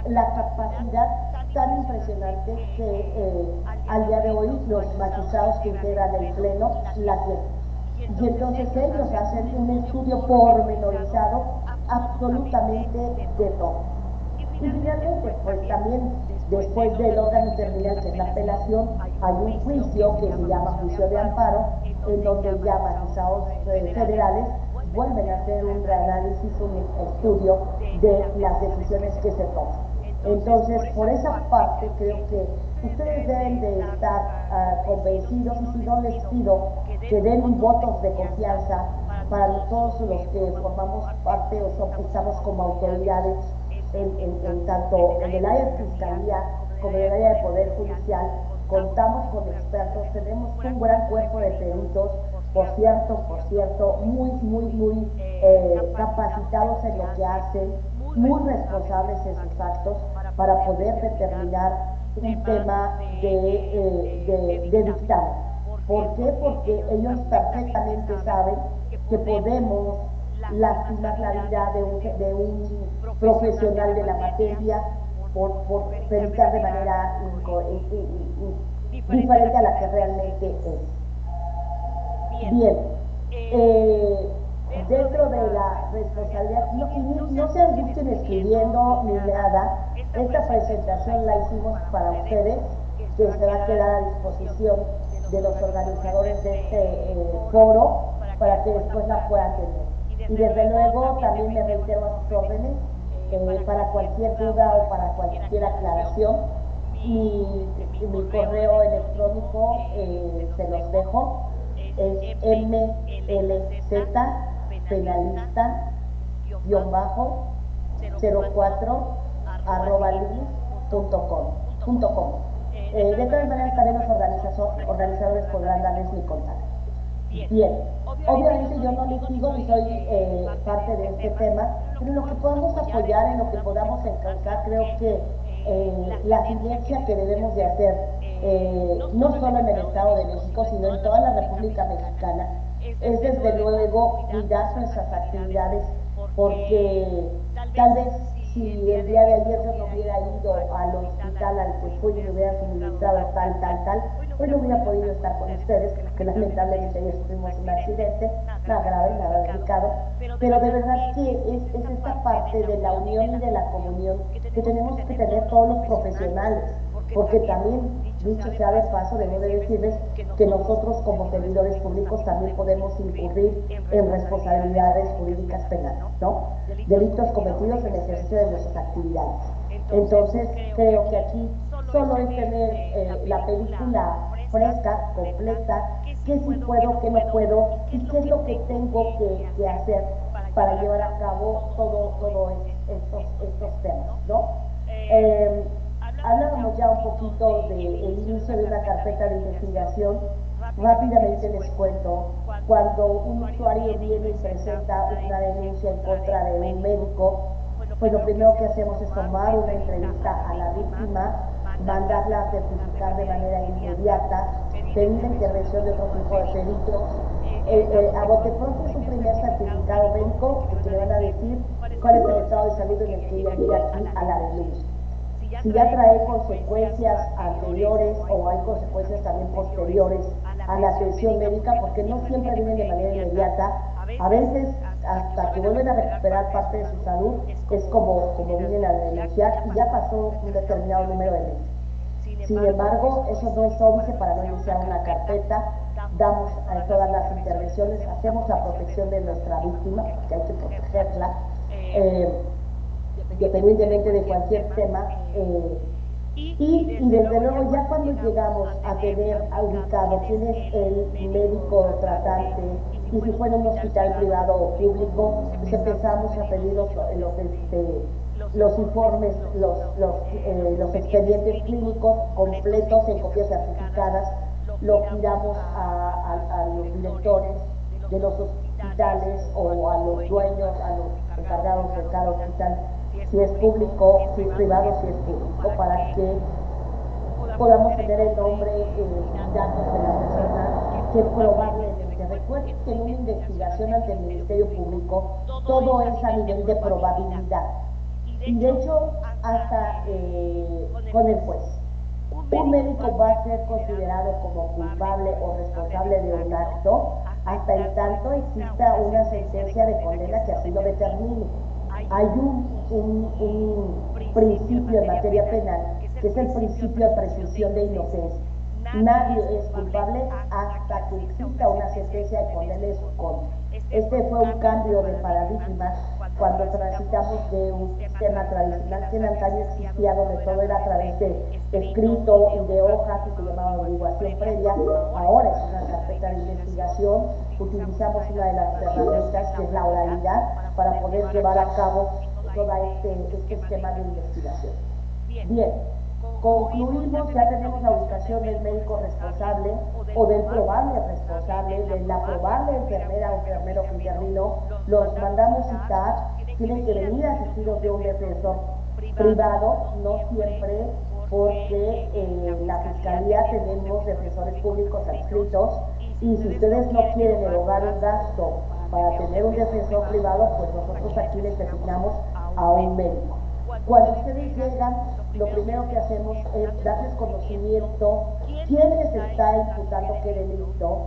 la capacidad tan impresionante que al día de hoy los magistrados que integran el Pleno la tienen. Y entonces ellos hacen un estudio pormenorizado absolutamente de todo. Y finalmente, pues también después del órgano terminal, que es la apelación, hay un juicio que se llama juicio de amparo, en donde ya magistrados federales vuelven a hacer un reanálisis, un estudio de las decisiones que se toman. Entonces, por esa parte, creo que ustedes deben de estar convencidos, y si no, les pido que den votos de confianza para todos los que formamos parte o estamos como autoridades tanto en el área de Fiscalía como en el área de Poder Judicial. Contamos con expertos, tenemos un gran cuerpo de peritos, por cierto, muy capacitados en lo que hacen, muy responsables en sus actos, para poder determinar un tema de dictamen. ¿Por qué? Porque ellos perfectamente saben que podemos lastimar la vida de un profesional de la materia por pensar de manera diferente a la que realmente es. Bien, dentro de la responsabilidad, no se angustien escribiendo ni nada. Esta presentación la hicimos para ustedes, que se va a quedar a disposición de los organizadores de este foro para que después la puedan tener. Y desde luego también me reitero a sus órdenes para cualquier duda o para cualquier aclaración. Mi correo electrónico se los dejo, es mlz-04@lis.com. De todas maneras también los organizadores podrán darles mi contacto. Bien, obviamente yo no litigo ni soy parte de este tema, pero en lo que podamos apoyar, en lo que podamos encauzar, creo que la sinergia que debemos de hacer, no solo en el Estado de México, sino en toda la República Mexicana, es desde luego cuidar nuestras actividades, porque tal vez si el día de ayer yo no hubiera ido al hospital al que fui y me hubiera suministrado tal, hoy no hubiera podido estar con ustedes, porque lamentablemente ayer tuvimos un accidente, nada grave, nada delicado, pero de verdad que es esta parte de la unión y de la comunión que tenemos que tener todos los profesionales, porque también, dicho sea de paso, debo de decirles que nosotros como servidores públicos también podemos incurrir en responsabilidades jurídicas penales, ¿no? Delitos cometidos en ejercicio de nuestras actividades. Entonces, creo que aquí solo es tener la película fresca, completa, qué sí puedo, qué no puedo y qué es lo que tengo que hacer para llevar a cabo todos estos temas, ¿no? Hablábamos ya un poquito del inicio de una carpeta de investigación. Rápidamente les cuento, cuando un usuario viene y presenta una denuncia en contra de un médico, pues lo primero que hacemos es tomar una entrevista a la víctima, mandarla a certificar de manera inmediata, pedir la intervención de otro tipo de peritos. A bote pronto es un primer certificado médico que le van a decir cuál es el estado de salud en el que ella llega aquí a la denuncia. Si ya trae consecuencias anteriores o hay consecuencias también posteriores a la atención médica, porque no siempre vienen de manera inmediata, a veces hasta que vuelven a recuperar parte de su salud es como vienen a denunciar y ya pasó un determinado número de meses. Sin embargo, eso no es óbice para no iniciar una carpeta, damos todas las intervenciones, hacemos la protección de nuestra víctima, que hay que protegerla, independientemente de cualquier tema, y desde luego ya cuando llegamos a tener ubicado quién es el médico tratante y si fue en un hospital privado o público, pues empezamos a pedir los informes, los expedientes clínicos completos en copias certificadas, lo giramos a los directores de los hospitales o a los dueños, a los encargados de cada hospital, si es público, si es privado, si es público, para que podamos tener el nombre y datos de la persona que probablemente. Recuerden que en una investigación ante el Ministerio Público todo es a nivel de probabilidad y de hecho hasta con el juez. Un médico va a ser considerado como culpable o responsable de un acto hasta en tanto exista una sentencia de condena que así lo determine. Hay un principio en materia penal que es el principio de presunción de inocencia. Nadie es culpable hasta que exista una sentencia de condena en su contra. Este fue un cambio de paradigma cuando transitamos de un sistema tradicional que en antaño existía, donde todo era a través de escrito y de hojas y se llamaba averiguación previa. Ahora es una carpeta de investigación, utilizamos una de las herramientas que es la oralidad para poder llevar a cabo todo este esquema de investigación. Bien, concluimos, ya tenemos la ubicación del médico responsable o del probable responsable, de la probable enfermera o enfermero que intervino, los mandamos citar, tienen que venir asistidos de un defensor privado, no siempre, porque la Fiscalía tenemos defensores públicos adscritos y si ustedes no quieren erogar un gasto para tener un defensor privado, pues nosotros aquí les designamos a un médico. Cuando ustedes llegan, lo primero que hacemos es darles conocimiento quién les está imputando qué delito,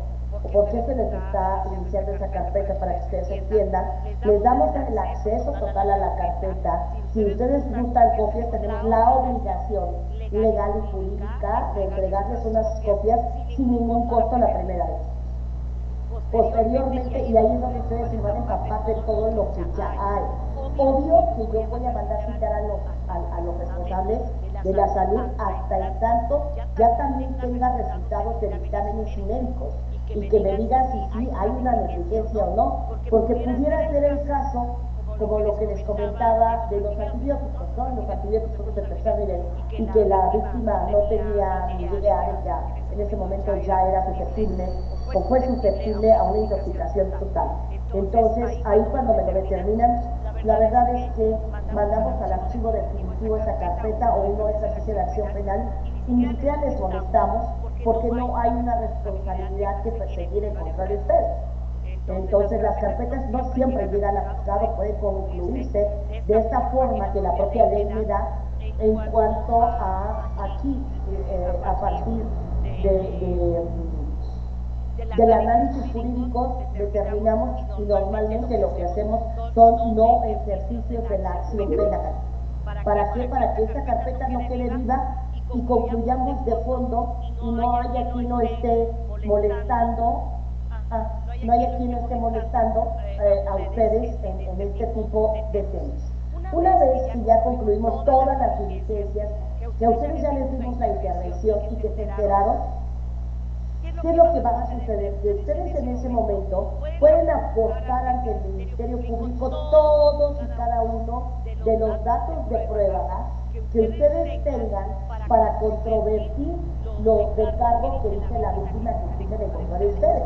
por qué se les está iniciando esa carpeta para que ustedes entiendan. Les damos el acceso total a la carpeta. Si ustedes gustan copias, tenemos la obligación legal y jurídica de entregarles unas copias sin ningún costo la primera vez. Posteriormente, y ahí es donde ustedes se van a empapar de todo lo que ya hay. Obvio que yo voy a mandar citar a los responsables de la salud hasta en tanto ya también tenga resultados de dictámenes médicos y que me digan si sí hay una negligencia o no, porque pudiera ser el caso como lo que les comentaba de los antibióticos, ¿no? Los antibióticos de tercer nivel, y que la víctima no tenía ni idea, ella en ese momento ya era susceptible o fue susceptible a una intoxicación total. Entonces, ahí cuando me lo determinan, la verdad es que mandamos al archivo definitivo esa carpeta o un nuevo ejercicio de acción penal y ni siquiera les molestamos porque no hay una responsabilidad que perseguir en contra de ustedes. Entonces las carpetas no siempre llegan a juzgado, puede concluirse de esta forma que la propia ley me da en cuanto a aquí, a partir del análisis jurídico determinamos y normalmente lo que hacemos son no ejercicios de la acción penal. ¿Para qué? Para que esta carpeta no quede viva y concluyamos de fondo y no haya quien no esté molestando, no haya quien no esté molestando a ustedes en este tipo de temas. Una vez que ya concluimos todas las diligencias, que a ustedes ya les dimos la intervención y que se enteraron, ¿qué es lo que va a suceder? Que ustedes en ese momento pueden aportar ante el Ministerio Público todos y cada uno de los datos de prueba que ustedes tengan para controvertir los recargos que dice la víctima que tiene de contra de ustedes.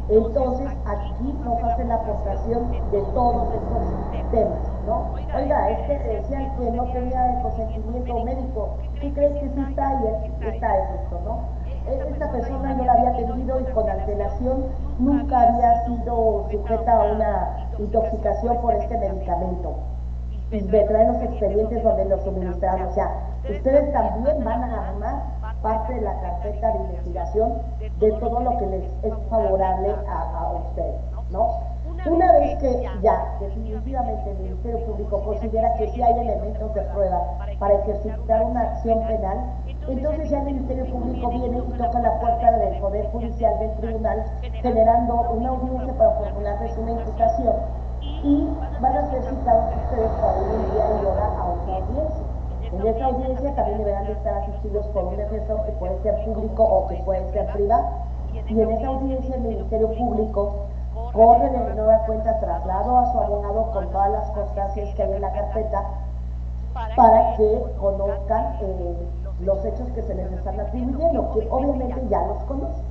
Entonces, aquí nos hacen la aportación de todos estos temas, ¿no? Oiga, es que decían que no tenía el consentimiento médico. ¿Qué crees que sí está ahí? Está esto, ¿no? Esta persona yo la había tenido y con antelación nunca había sido sujeta a una intoxicación por este medicamento. Y me traen los expedientes donde los suministramos. O sea, ustedes también van a armar parte de la carpeta de investigación de todo lo que les es favorable a ustedes, ¿no? Una vez que ya definitivamente el Ministerio Público considera que sí hay elementos de prueba para ejercitar una acción penal, entonces ya el Ministerio Público viene y toca la puerta del Poder Judicial del Tribunal generando una audiencia para formularles una imputación y van a ser citados ustedes para un día y hora a otra audiencia. En esta audiencia también deberán de estar asistidos por un defensor que puede ser público o que puede ser privado. Y en esa audiencia el Ministerio Público corre de nueva cuenta traslado a su abogado con todas las constancias que hay en la carpeta para que conozcan los hechos que se les están atribuyendo, que obviamente ya los conocen.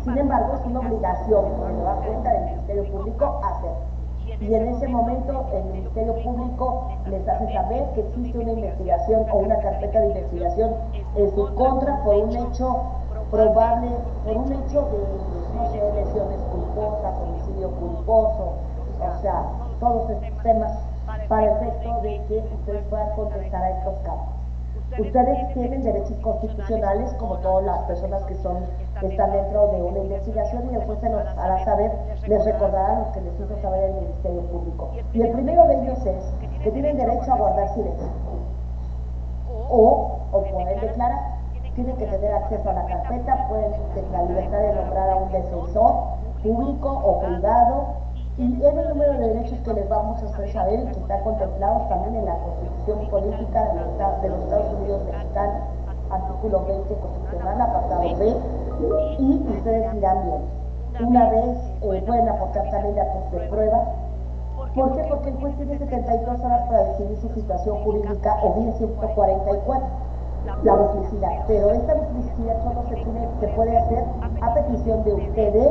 Sin embargo, es una obligación de nueva cuenta del Ministerio Público hacer. Y en ese momento el Ministerio Público les hace saber que existe una investigación o una carpeta de investigación en su contra por un hecho probable, por un hecho de, no sé, lesiones culposas, homicidio culposo, o sea, todos estos temas para efecto de que ustedes puedan contestar a estos casos. Ustedes tienen derechos constitucionales como todas las personas que están dentro de una investigación y después se nos hará saber, les recordará lo que les hizo saber el Ministerio Público. Y el primero de ellos es que tienen derecho a guardar silencio o poder declarar, tienen que tener acceso a la carpeta, pueden tener la libertad de nombrar a un defensor público o privado y es el número de derechos que les vamos a hacer saber y que están contemplados también en la Constitución Política de los Estados Unidos Mexicanos, artículo 20 constitucional, apartado B, y ustedes dirán bien. Una vez pueden aportar también datos de prueba. ¿Por qué? Porque el juez tiene 72 horas para decidir su situación jurídica o bien 144, la duplicidad. Pero esta duplicidad solo se puede hacer a petición de ustedes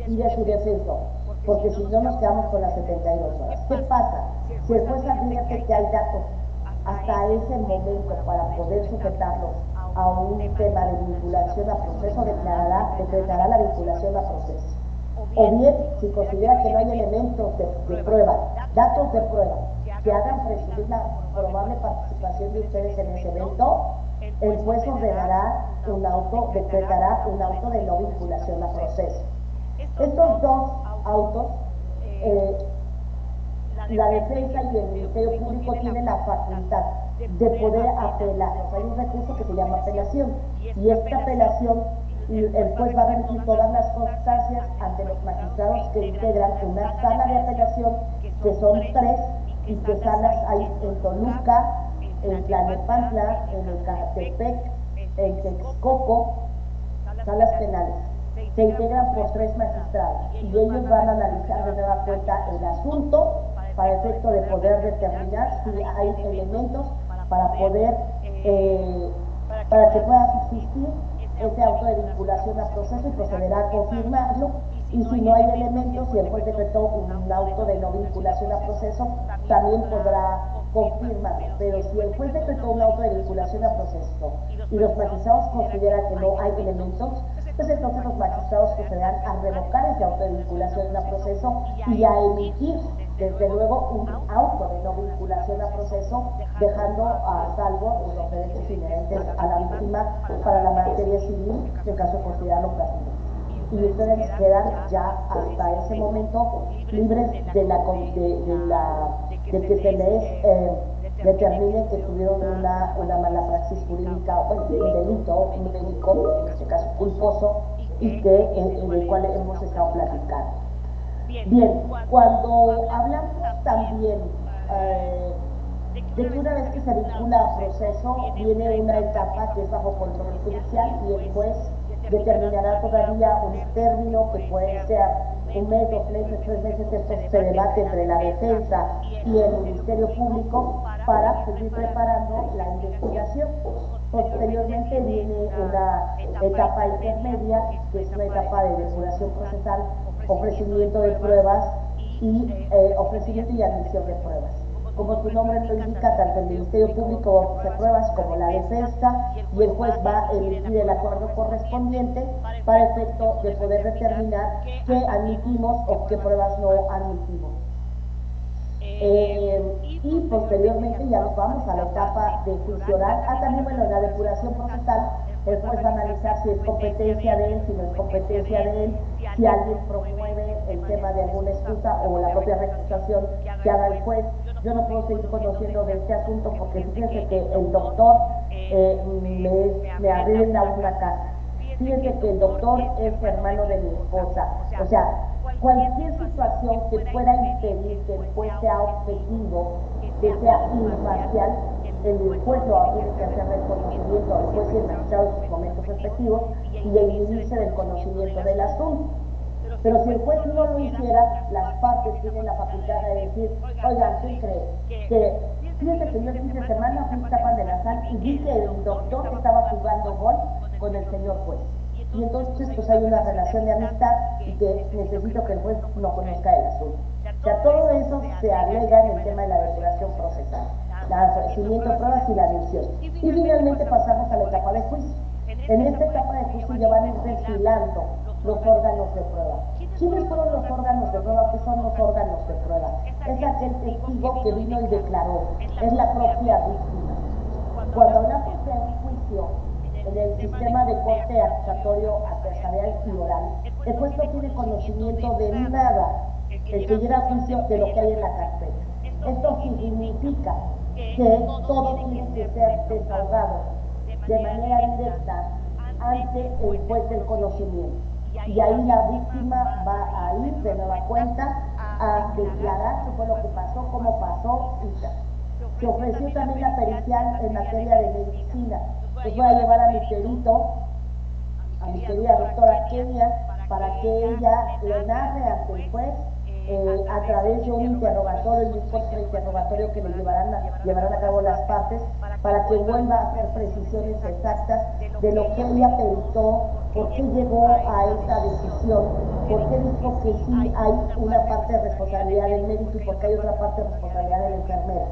y de su defensor, porque si no nos quedamos con las 72 horas. ¿Qué pasa? Si el juez advierte que hay datos hasta ese momento para poder sujetarlos a un tema de vinculación a proceso, decretará la vinculación a proceso. O bien, si considera que no hay elementos de prueba, datos de prueba, que hagan presumir la probable participación de ustedes en ese evento, el juez decretará un auto de no vinculación a proceso. Estos dos autos, la defensa y el Ministerio Público tienen la facultad de poder apelar. O sea, hay un recurso que se llama apelación, y esta apelación, el juez va a remitir todas las constancias ante los magistrados que integran una sala de apelación, que son 3, y que salas hay en Toluca, en Tlalnepantla, en Ecatepec, en Texcoco, salas penales. Se integran por 3 magistrados, y ellos van a analizar de nueva cuenta el asunto para efecto de poder determinar si hay elementos para poder, para que pueda subsistir ese auto de vinculación a proceso, y procederá a confirmarlo. Y si no hay elementos, si el juez decretó un auto de no vinculación a proceso, también podrá confirmarlo. Pero si el juez decretó un auto de vinculación a proceso y los magistrados consideran que no hay elementos, pues entonces los magistrados procederán a revocar ese auto de vinculación a proceso y a emitir, desde luego, un auto de no vinculación a proceso, dejando a salvo los derechos inherentes a la víctima para la materia civil, en el caso de considerarlo plausible. Y ustedes quedan ya hasta ese momento libres de que se les determine que tuvieron una mala praxis jurídica, bueno, un delito, un médico, en este caso culposo, y que en el cual hemos estado platicando. Bien, cuando hablamos también de que una vez que se vincula a proceso, viene una etapa que es bajo control judicial, y el juez determinará todavía un término que puede ser 1 mes, 2 meses, 3 meses. Esto se debate entre la defensa y el Ministerio Público para seguir preparando la investigación. Posteriormente viene una etapa intermedia, que es una etapa de depuración procesal, ofrecimiento de pruebas y ofrecimiento y admisión de pruebas. Como su nombre lo indica, tanto el Ministerio Público va a ofrecer pruebas como la defensa, y el juez va a emitir el acuerdo correspondiente para efecto de poder determinar qué admitimos o qué pruebas no admitimos. Y posteriormente ya nos vamos a la etapa de juicio oral. También, bueno, en la depuración procesal, el juez va a analizar si es competencia de él, si no es competencia de él, si alguien promueve el tema de alguna excusa o la propia recusación que haga el juez. Yo no puedo seguir conociendo de este asunto porque fíjense que el doctor me arrenda una casa. Fíjense que el doctor es hermano de mi esposa. O sea, cualquier situación que pueda impedir que el juez sea objetivo, que sea imparcial, el juez lo tiene que hacer del conocimiento al juez y el magistrado en sus momentos respectivos, y inhibirse del conocimiento del asunto. Pero si el juez no lo hiciera, las partes tienen la facultad de decir: oigan, ¿quién cree? Que fíjense que yo el fin de semana fui a Iztapan de la Sal y vi que el doctor estaba jugando golf con el señor juez. Y entonces pues hay una relación de amistad y que necesito que el juez no conozca el asunto. O sea, todo eso se alega en el tema de la depuración procesal, el ofrecimiento de pruebas y la admisión. Y finalmente pasamos a la etapa de juicio. En esta etapa de juicio ya van a ir desfilando los órganos de prueba. ¿Quiénes fueron los órganos de prueba? ¿Qué son los órganos de prueba? Es aquel testigo que vino y declaró, es la propia víctima. Cuando hablamos de un juicio en el sistema de corte acusatorio, adversarial y oral, el juez no tiene conocimiento de nada, el que llega a juicio, de lo que hay en la carpeta. Esto significa que todo tiene que ser desahogado de manera directa ante el juez del conocimiento. Y ahí la víctima va a ir de nueva cuenta a declarar qué fue lo que pasó, cómo pasó, y tal. Se ofreció también la pericial en materia de medicina. Pues voy a llevar a mi perito, a mi querida doctora Kenia, para que ella le narre ante el juez a través de un interrogatorio y un contrainterrogatorio que le llevarán a cabo las partes, para que vuelva a hacer precisiones exactas de lo que ella peritó, por qué llegó a esta decisión, por qué dijo que sí hay una parte de responsabilidad del médico y por qué hay otra parte de responsabilidad de la enfermera.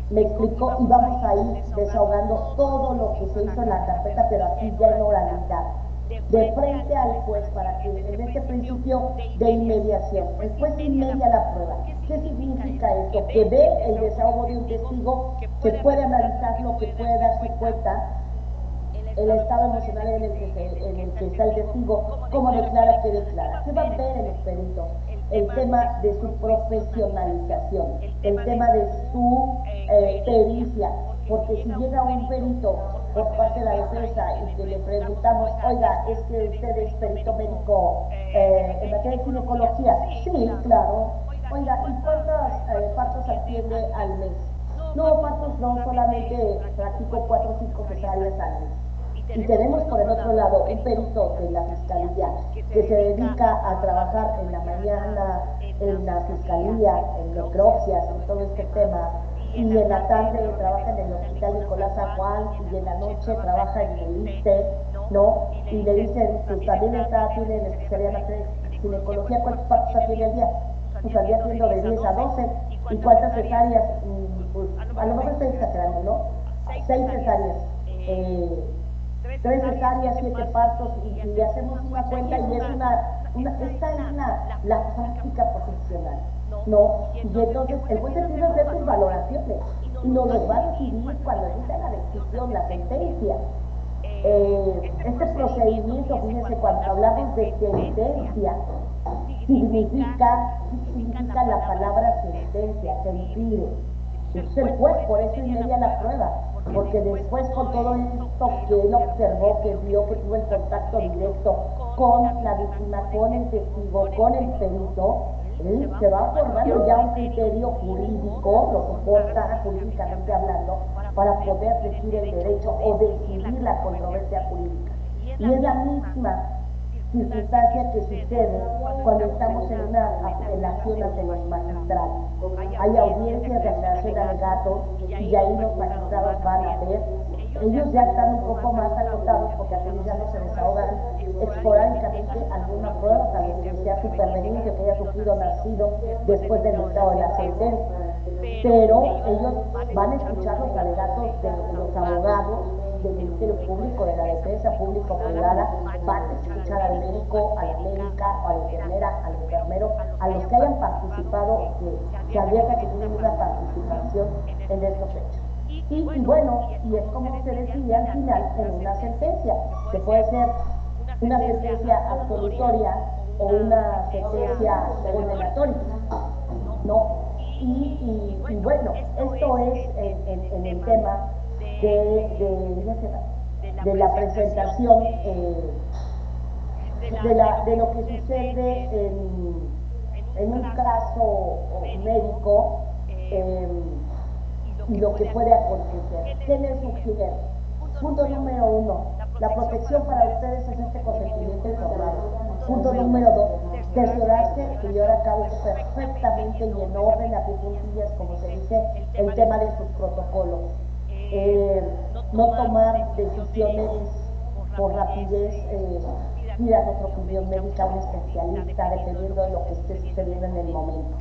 Me explicó y vamos a ir desahogando todo lo que se hizo en la carpeta, pero aquí ya en oralidad, de frente al juez, para que en este principio de inmediación, el juez inmedia la prueba. ¿Qué significa esto? Que ve el desahogo de un testigo, que puede analizarlo, que puede darse cuenta el estado emocional en el que está el testigo, cómo declara, qué declara. ¿Qué va a ver en el perito? El tema de su profesionalización, el tema de su pericia, porque si llega un perito por parte de la defensa y que le preguntamos, oiga, es que usted es perito médico en materia de ginecología, sí, claro, oiga, ¿y cuántos partos atiende al mes? No, partos no, solamente practico 4 o 5 cesáreas al mes. Y tenemos por el otro lado un perito de la fiscalía que se dedica a trabajar en la mañana en la fiscalía, en necropsias, en todo este tema, y en la tarde trabaja en el hospital Nicolás San Juan y en la noche trabaja en el ISSSTE, ¿no? Y le dicen, pues también tiene la especialidad en materia de ginecología, ¿cuántos partos atiende al día? Pues al día atiendo de 10 a 12. ¿Y cuántas cesáreas? Pues a lo mejor estoy exagerando, ¿no? 6 cesáreas. 3 cesáreas, 7 partos, y le hacemos una cuenta y es esta es la práctica profesional, ¿no? Y entonces el juez empieza a hacer sus valoraciones y nos los va a decidir cuando empieza la decisión, la sentencia. Este procedimiento, fíjense, cuando hablamos de sentencia, significa la palabra sentencia, sentir. Entonces el juez por eso inmedia la prueba, porque después con todo esto que él observó, que vio, que tuvo el contacto directo con la víctima, con el testigo, con el perito, él se va formando ya un criterio jurídico, lo soporta jurídicamente hablando, para poder decir el derecho o decidir la controversia jurídica. Y es la misma circunstancia que sucede cuando estamos en una apelación ante los magistrados. Hay audiencias de apelación de alegatos y ahí los magistrados van a ver. Ellos ya están un poco más acotados porque aquellos ya no se desahogan esporádicamente alguna prueba, tal vez que sea superveniente, que haya sufrido nacido después del dictado de la sentencia. Pero ellos van a escuchar los alegatos de los abogados del Ministerio Público, de la defensa público-privada, van a escuchar al médico, a la médica, a la enfermera, al enfermero, a los que hayan participado, que advierta que tienen una participación en estos hechos. Y bueno, y es como se decía al final en una sentencia, que puede ser una sentencia absolutoria o una sentencia condenatoria, ¿no? Y bueno, esto es en el tema de la presentación de lo que sucede en un caso médico y lo que puede acontecer. ¿Qué les sugiere? Punto número 1, la protección para ustedes es este consentimiento informado. Punto número 2, cerciorarse y llevar a cabo perfectamente y en orden, a pie juntillas, como se dice, el tema de sus protocolos. No tomar decisiones por rapidez, ir a nuestra opinión médica a un especialista, dependiendo de lo que esté sucediendo en el momento.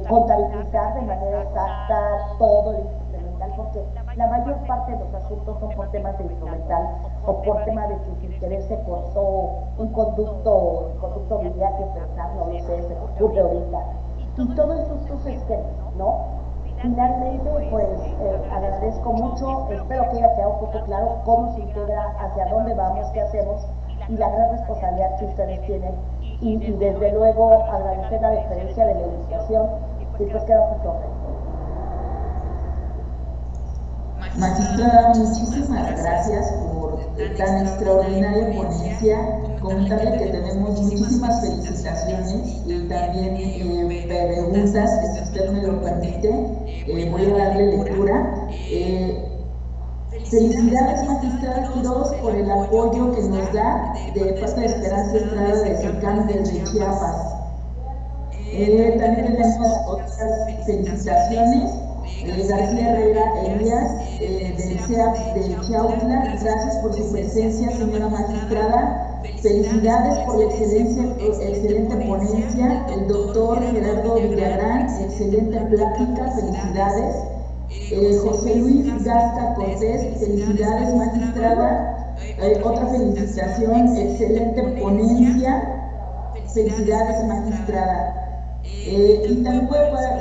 Contabilizar de manera exacta todo el instrumental, porque la mayor parte de los asuntos son por temas de instrumental o por tema de que sin querer se cortó un conducto biliar que pensar, no lo sé, se ocurre ahorita. Y todos estos esquemas, ¿no? Finalmente, pues agradezco mucho, espero que haya quedado un poco claro cómo se integra, hacia dónde vamos, qué hacemos y la gran responsabilidad que ustedes tienen. Y desde luego agradecer la deferencia de la invitación y pues quedo con todo. Magistrada, muchísimas gracias por tan extraordinaria ponencia. Comentarle que tenemos muchísimas felicitaciones y también preguntas, que si usted me lo permite, voy a darle lectura. Felicidades, magistrada Quiroz, por el apoyo que nos da de parte de Esperanza Estrada de CECAM desde Chiapas. También tenemos otras felicitaciones. García Herrera Elías, del CEAP de Chiautla, gracias por su presencia, señora magistrada. Felicidades por la excelente ponencia. El doctor Gerardo Villagrán, excelente plática, felicidades. José Luis Gasca Cortés, felicidades magistrada. Otra felicitación, excelente ponencia. Felicidades magistrada. Y también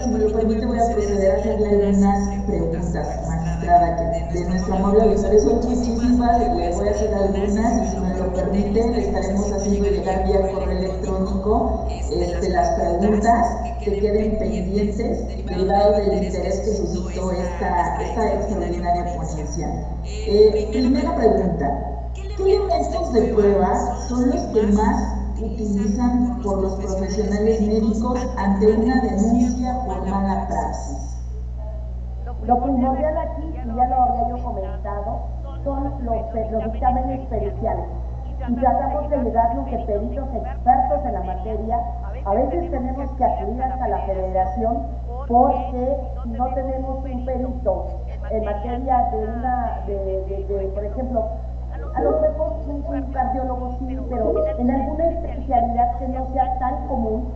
si me lo permite, voy a proceder a hacerle algunas preguntas, magistrada, que de nuestro amable auditorio son muchísimas, le voy a hacer algunas, y si me lo permite, le estaremos haciendo llegar vía correo electrónico las preguntas que queden pendientes, derivados del interés que suscitó esta extraordinaria ponencia. Primera pregunta, ¿qué elementos de prueba son los que más utilizan por los profesionales médicos ante una denuncia por mala praxis? Lo primordial aquí, y ya lo había yo comentado, son los dictámenes periciales. Y tratamos de ayudarnos de peritos expertos en la materia. A veces tenemos que acudir hasta la federación porque si no tenemos un perito en materia por ejemplo, a lo mejor un cardiólogo sí, pero en alguna especialidad que no sea tan común,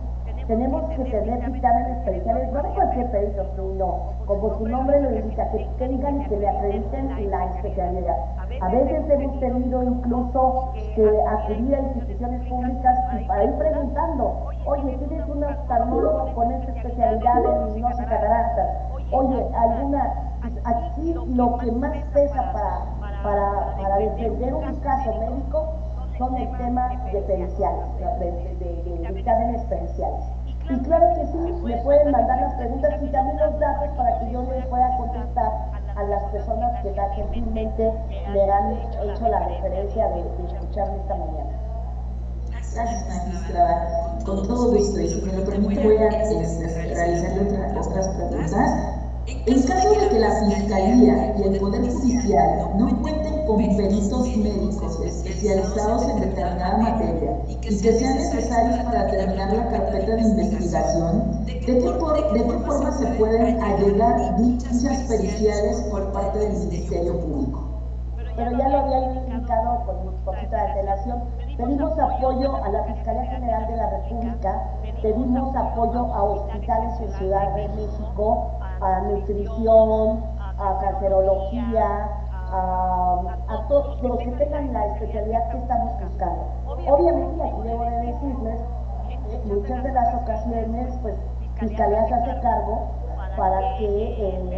tenemos que tener dictámenes periciales, no de cualquier perito, sino, como su nombre lo indica, que tengan y que le acrediten la especialidad. A veces hemos tenido incluso que acudir a instituciones públicas y para ir preguntando, oye, ¿tienes un oftalmólogo con esta especialidad en no sé cataratas? Oye, aquí lo que más pesa para defender un caso médico son el tema de periciales, de dictámenes periciales. Y claro que sí, me pueden mandar las preguntas y también los datos para que yo les pueda contestar a las personas que tan gentilmente me han hecho la referencia de escucharme esta mañana. Gracias, magistrada. Con todo gusto, y si me lo permite, voy a realizarle otras preguntas. En caso de que la Fiscalía y el Poder Judicial no cuenten con peritos médicos especializados en determinada materia y que sean necesarios para terminar la carpeta de investigación, ¿de qué forma se pueden allegar dichas periciales por parte del Ministerio Público? Pero ya lo había indicado con un poquito de antelación. Pedimos apoyo a la Fiscalía General de la República, pedimos apoyo a hospitales en Ciudad de México, a nutrición, a cancerología, a todos los que tengan la especialidad que estamos buscando. Obviamente, aquí debo de decirles, muchas de las ocasiones, pues, Fiscalía se hace cargo para que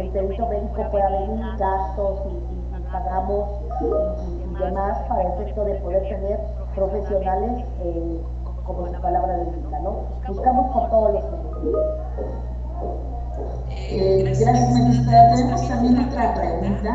el perito médico pueda venir gastos y pagamos y demás para el efecto de poder tener profesionales como su palabra lo indica, ¿no? Buscamos por todos los medios. Gracias, magistrada. Tenemos también otra pregunta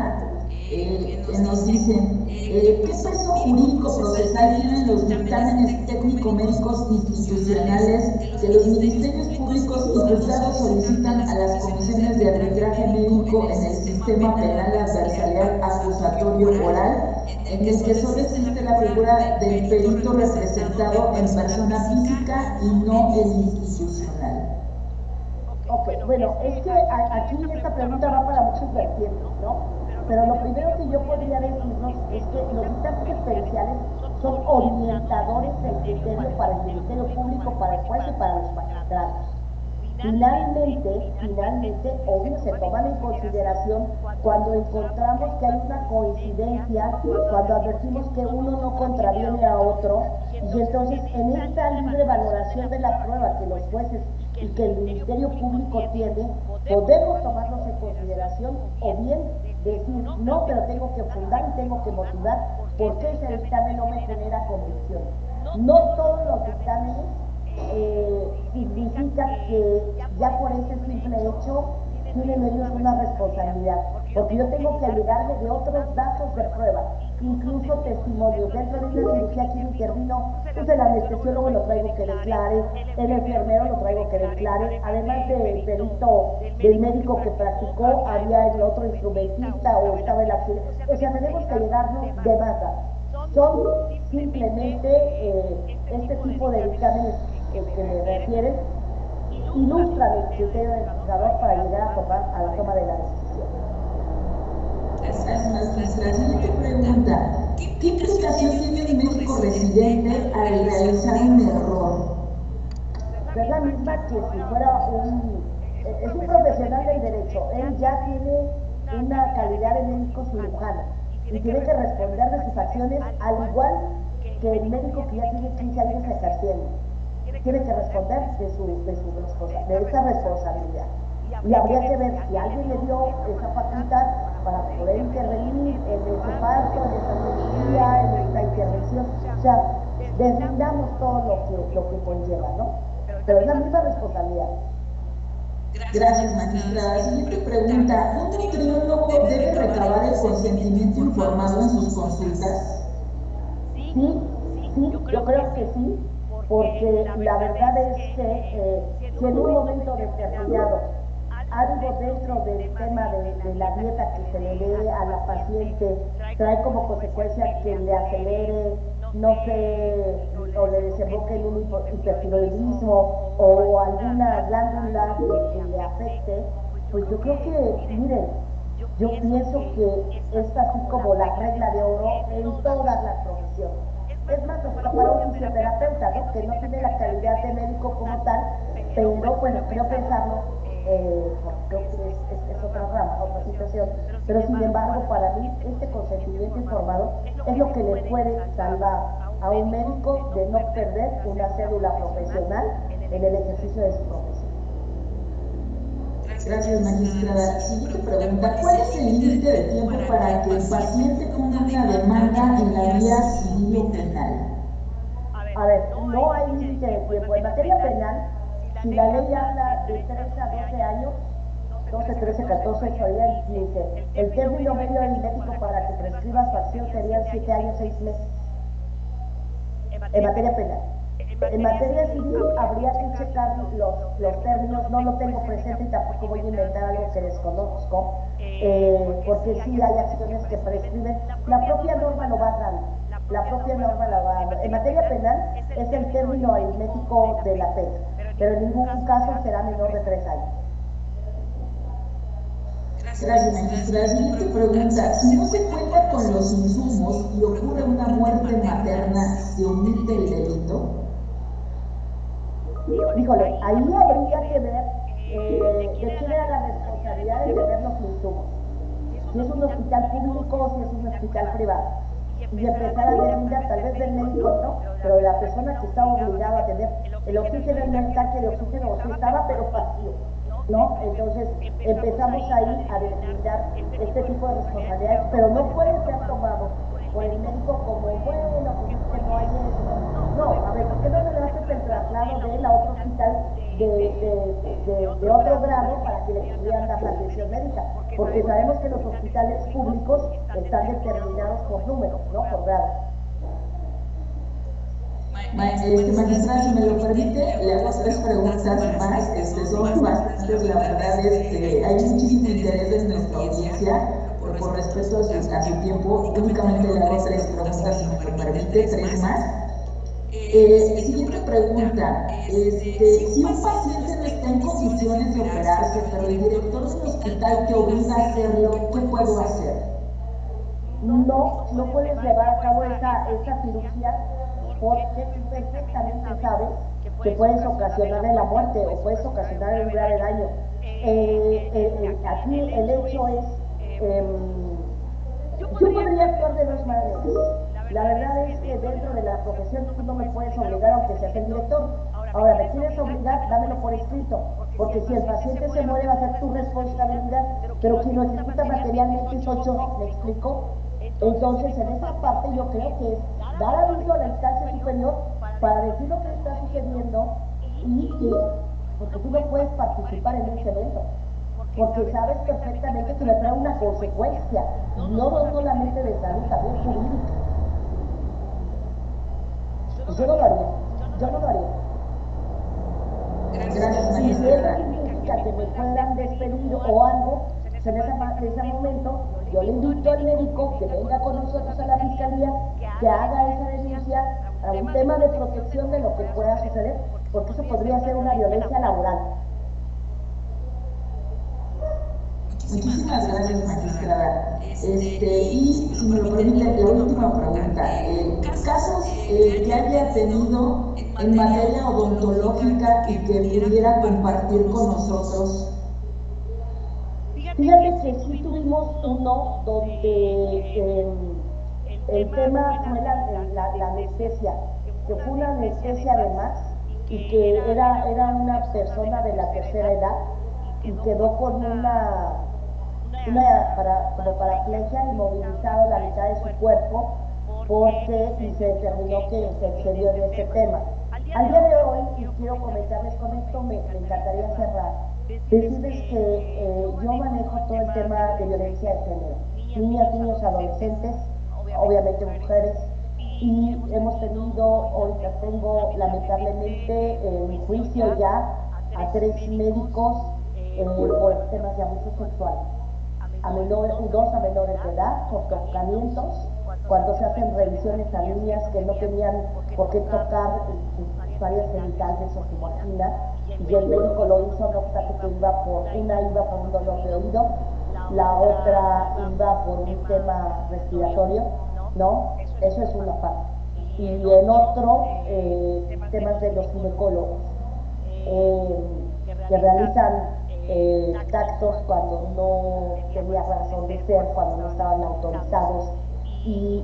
que nos dicen, ¿qué peso jurídico procesal tienen los dictámenes técnico-médicos institucionales que los ministerios públicos y juzgados solicitan a las comisiones de arbitraje médico en el sistema penal adversarial acusatorio oral, en el que solo existe la figura del perito representado en persona física y no el institucional? Ok, bueno, es que aquí esta pregunta va para muchos vertientes, ¿no? Pero lo primero que yo podría decirnos es que los dictámenes periciales son orientadores del criterio para el Ministerio Público, para el juez y para los magistrados. Finalmente, obvio, se toman en consideración cuando encontramos que hay una coincidencia, cuando advertimos que uno no contraviene a otro, y entonces en esta libre valoración de la prueba que los jueces y que el Ministerio Público tiene, podemos tomarlos en consideración o bien decir, no, pero tengo que fundar y tengo que motivar por qué ese dictamen no me genera convicción. No todos los dictámenes significa que ya por ese simple hecho tienen ellos una responsabilidad, porque yo tengo que ayudarme de otros datos de prueba, incluso testimonios. Dentro de una cirugía que intervino, pues el anestesiólogo lo traigo que declare, el enfermero lo traigo que declare, además del perito, del médico que practicó, había el otro instrumentista o estaba el accidente. O sea, tenemos que ayudarnos de masa. Son simplemente este tipo de dictámenes que me refieren, ilustran el criterio del juzgador para llegar a la toma de la decisión. Gracias. La siguiente pregunta, ¿qué implicación tiene el médico residente al realizar un error? Es la misma que si fuera es un profesional del derecho, él ya tiene una calidad de médico cirujano y tiene que responder de sus acciones al igual que el médico que ya tiene 15 años ejerciendo. Tiene que responder de esa responsabilidad. Y habría que ver si alguien le dio esa facultad para poder intervenir en ese parto, en esa cirugía, en esta intervención. O sea, deslindamos todo lo que conlleva, ¿no? Pero es la misma responsabilidad. Gracias, magistrada. Siguiente pregunta. ¿Un nutriólogo debe recabar el consentimiento informado en sus consultas? Sí, yo creo que sí, porque la verdad es que si en un momento determinado algo dentro del tema de la dieta que se le dé a la paciente trae como consecuencia que le acelere, no sé, o le desemboque en un hipertiroidismo o alguna glándula que le afecte, pues yo creo que, miren, yo pienso que es así como la regla de oro en todas las profesiones. Es más, hasta para un fisioterapeuta, ¿no? Que no tiene la calidad de médico como tal, pero bueno, creo pensarlo, creo que es otra rama, otra situación, pero sin embargo para mí este consentimiento informado es lo que le puede salvar a un médico de no perder una cédula profesional en el ejercicio de su profesión. Gracias, magistrada. Siguiente pregunta. ¿Cuál es el límite de tiempo para que el paciente ponga una demanda en la vía civil o penal? A ver, no hay límite de tiempo. En materia penal, si la ley habla de 3 a 12 años, 12, 13, 14, serían 15. El término medio aritmético para que prescriba su acción serían 7 años, 6 meses. En materia penal. En materia civil habría que checar los términos, no lo tengo presente y tampoco voy a inventar algo que desconozco, porque sí hay acciones que prescriben. La propia norma lo va dando. La propia norma la va dando. En materia penal es el término aritmético de la pena, pero en ningún caso será menor de 3 años. Gracias, magistrada. Siguiente pregunta. Si no se cuenta con los insumos y ocurre una muerte materna, ¿se omite el delito? Híjole, ahí habría que ver de quién era la responsabilidad de tener los insumos. Si es un hospital público o si es un hospital privado. Y empezar a deslindar, tal vez del médico no, pero de la persona que estaba obligada a tener el oxígeno en el tanque de oxígeno, o sí estaba, pero vacío, ¿no? Entonces empezamos ahí a deslindar este tipo de responsabilidades, pero no puede ser tomado por el médico como, bueno, pues es que no hay eso. No, a ver, ¿por qué no le haces el traslado de él a otro hospital de otro grado para que le pudieran dar la atención médica? Porque sabemos que los hospitales públicos están determinados por números, ¿no? Por grado. Magistrada, si me lo permite, le hago 3 preguntas más. Son bastantes, la verdad hay muchísimo interés en nuestra audiencia, pero por respeto a su tiempo, únicamente le hago 3 preguntas, si me lo permite, 3 más. Siguiente pregunta. Si un paciente no está en condiciones de operarse, pero el director del hospital te obliga a hacerlo, ¿qué puedo hacer? No puedes llevar a cabo esa cirugía porque perfectamente sabes que puedes ocasionarle la muerte o puedes ocasionarle un grave daño. Aquí el hecho es, yo podría actuar de 2 maneras. La verdad es que dentro de la profesión tú no me puedes obligar aunque seas el director. Ahora, ¿me quieres obligar? Dámelo por escrito, porque si el paciente se muere va a ser tu responsabilidad, pero quien lo ejecuta materialmente soy yo, ¿me explico? Entonces, en esa parte yo creo que es dar aviso a la instancia superior para decir lo que está sucediendo y que, porque tú no puedes participar en ese evento, porque sabes perfectamente que le trae una consecuencia, no solamente de salud, también jurídica. Yo no lo haría. Gracias, Si eso significa que me puedan despedir o algo, pues en ese momento yo le invito al médico que venga con nosotros a la fiscalía, que haga esa denuncia a un tema de protección de lo que pueda suceder, porque eso podría ser una violencia laboral. Muchísimas gracias, magistrada. Y si me lo permite, la última pregunta. Casos que haya tenido en materia odontológica y que pudiera compartir con nosotros Fíjate que sí tuvimos uno donde el tema fue la anestesia, que fue una anestesia además, y que era una persona de la tercera edad y quedó con como paraplegia, inmovilizado la mitad de su cuerpo, y se determinó que se excedió en ese tema. Al día de hoy, y quiero comentarles con esto, me encantaría cerrar, decirles que yo manejo todo el tema de violencia de género, niñas, niños, adolescentes, obviamente mujeres, y hemos tenido, ahorita tengo lamentablemente en juicio ya a 3 médicos por temas de abuso sexual, dos a menores de edad, por tocamientos, cuando se hacen revisiones a niñas que no tenían por qué tocar sus áreas genitales o su vagina, y el médico lo hizo, no obstante que una iba por un dolor de oído, la otra iba por un tema respiratorio, ¿no? Eso es una parte. Y en otro, temas de los ginecólogos, que realizan tactos cuando no tenía razón de ser, cuando no estaban autorizados, y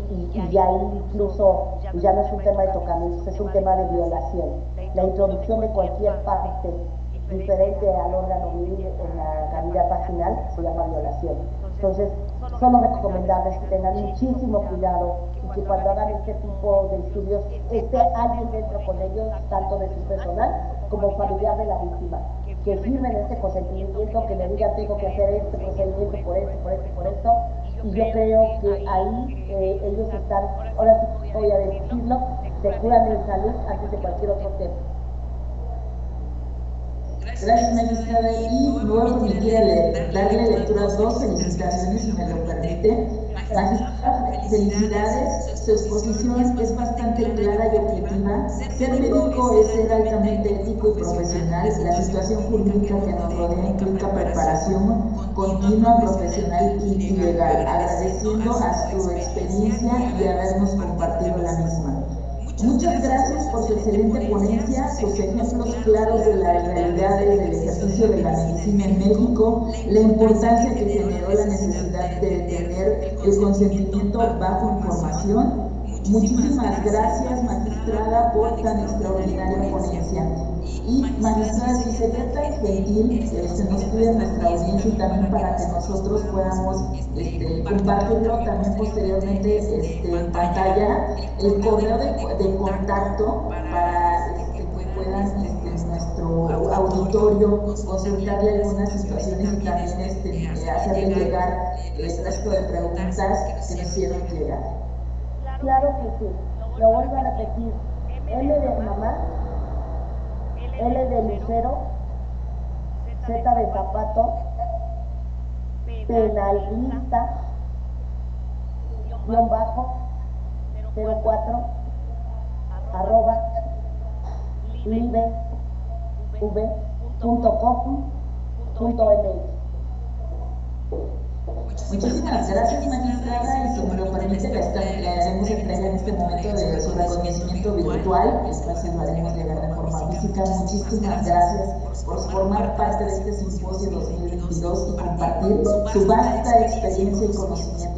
ya incluso ya no es un tema de tocamientos, es un tema de violación. La introducción de cualquier parte diferente al órgano viril en la cavidad vaginal se llama violación. Entonces, solo recomendarles que tengan muchísimo cuidado y que cuando hagan este tipo de estudios esté alguien dentro con ellos, tanto de su personal como familiar de la víctima, que firmen este consentimiento, que le digan tengo que hacer este procedimiento por esto, por esto, por esto. Y yo creo que ahí ellos están, ahora sí voy a decirlo, se curan en salud antes de cualquier otro tema. Gracias, magistrada. Y me voy a permitir darle lectura a 2 felicitaciones, si me lo permite. Magistrada, felicidades. Su exposición es bastante clara y objetiva. Ser médico es ser altamente ético y profesional. La situación jurídica que nos rodea implica preparación continua, profesional y legal. Agradeciendo a su experiencia y habernos compartido la misma. Muchas gracias por su excelente ponencia, sus ejemplos claros de las realidades del ejercicio de la medicina en México, la importancia que generó la necesidad de tener el consentimiento bajo información. Muchísimas gracias, magistrada, por tan extraordinaria ponencia. Y, magistrada, si sería tan gentil, nos pide nuestra audiencia y también para que nosotros podamos compartirlo también posteriormente en pantalla, el correo de contacto para que puedan nuestro auditorio consultarle algunas situaciones y también hacerle llegar el resto de preguntas que nos hicieron llegar. Claro que sí, lo vuelvo a repetir, M de mamá, L de lucero, Z de zapato, penalista, _04, @live.com.mx. Muchísimas gracias, magistrada, y si me lo permite, le haremos entrega en este momento de su reconocimiento virtual, después lo haremos llegar de forma física. Muchísimas gracias por formar parte de este simposio 2022 y compartir su vasta experiencia y conocimiento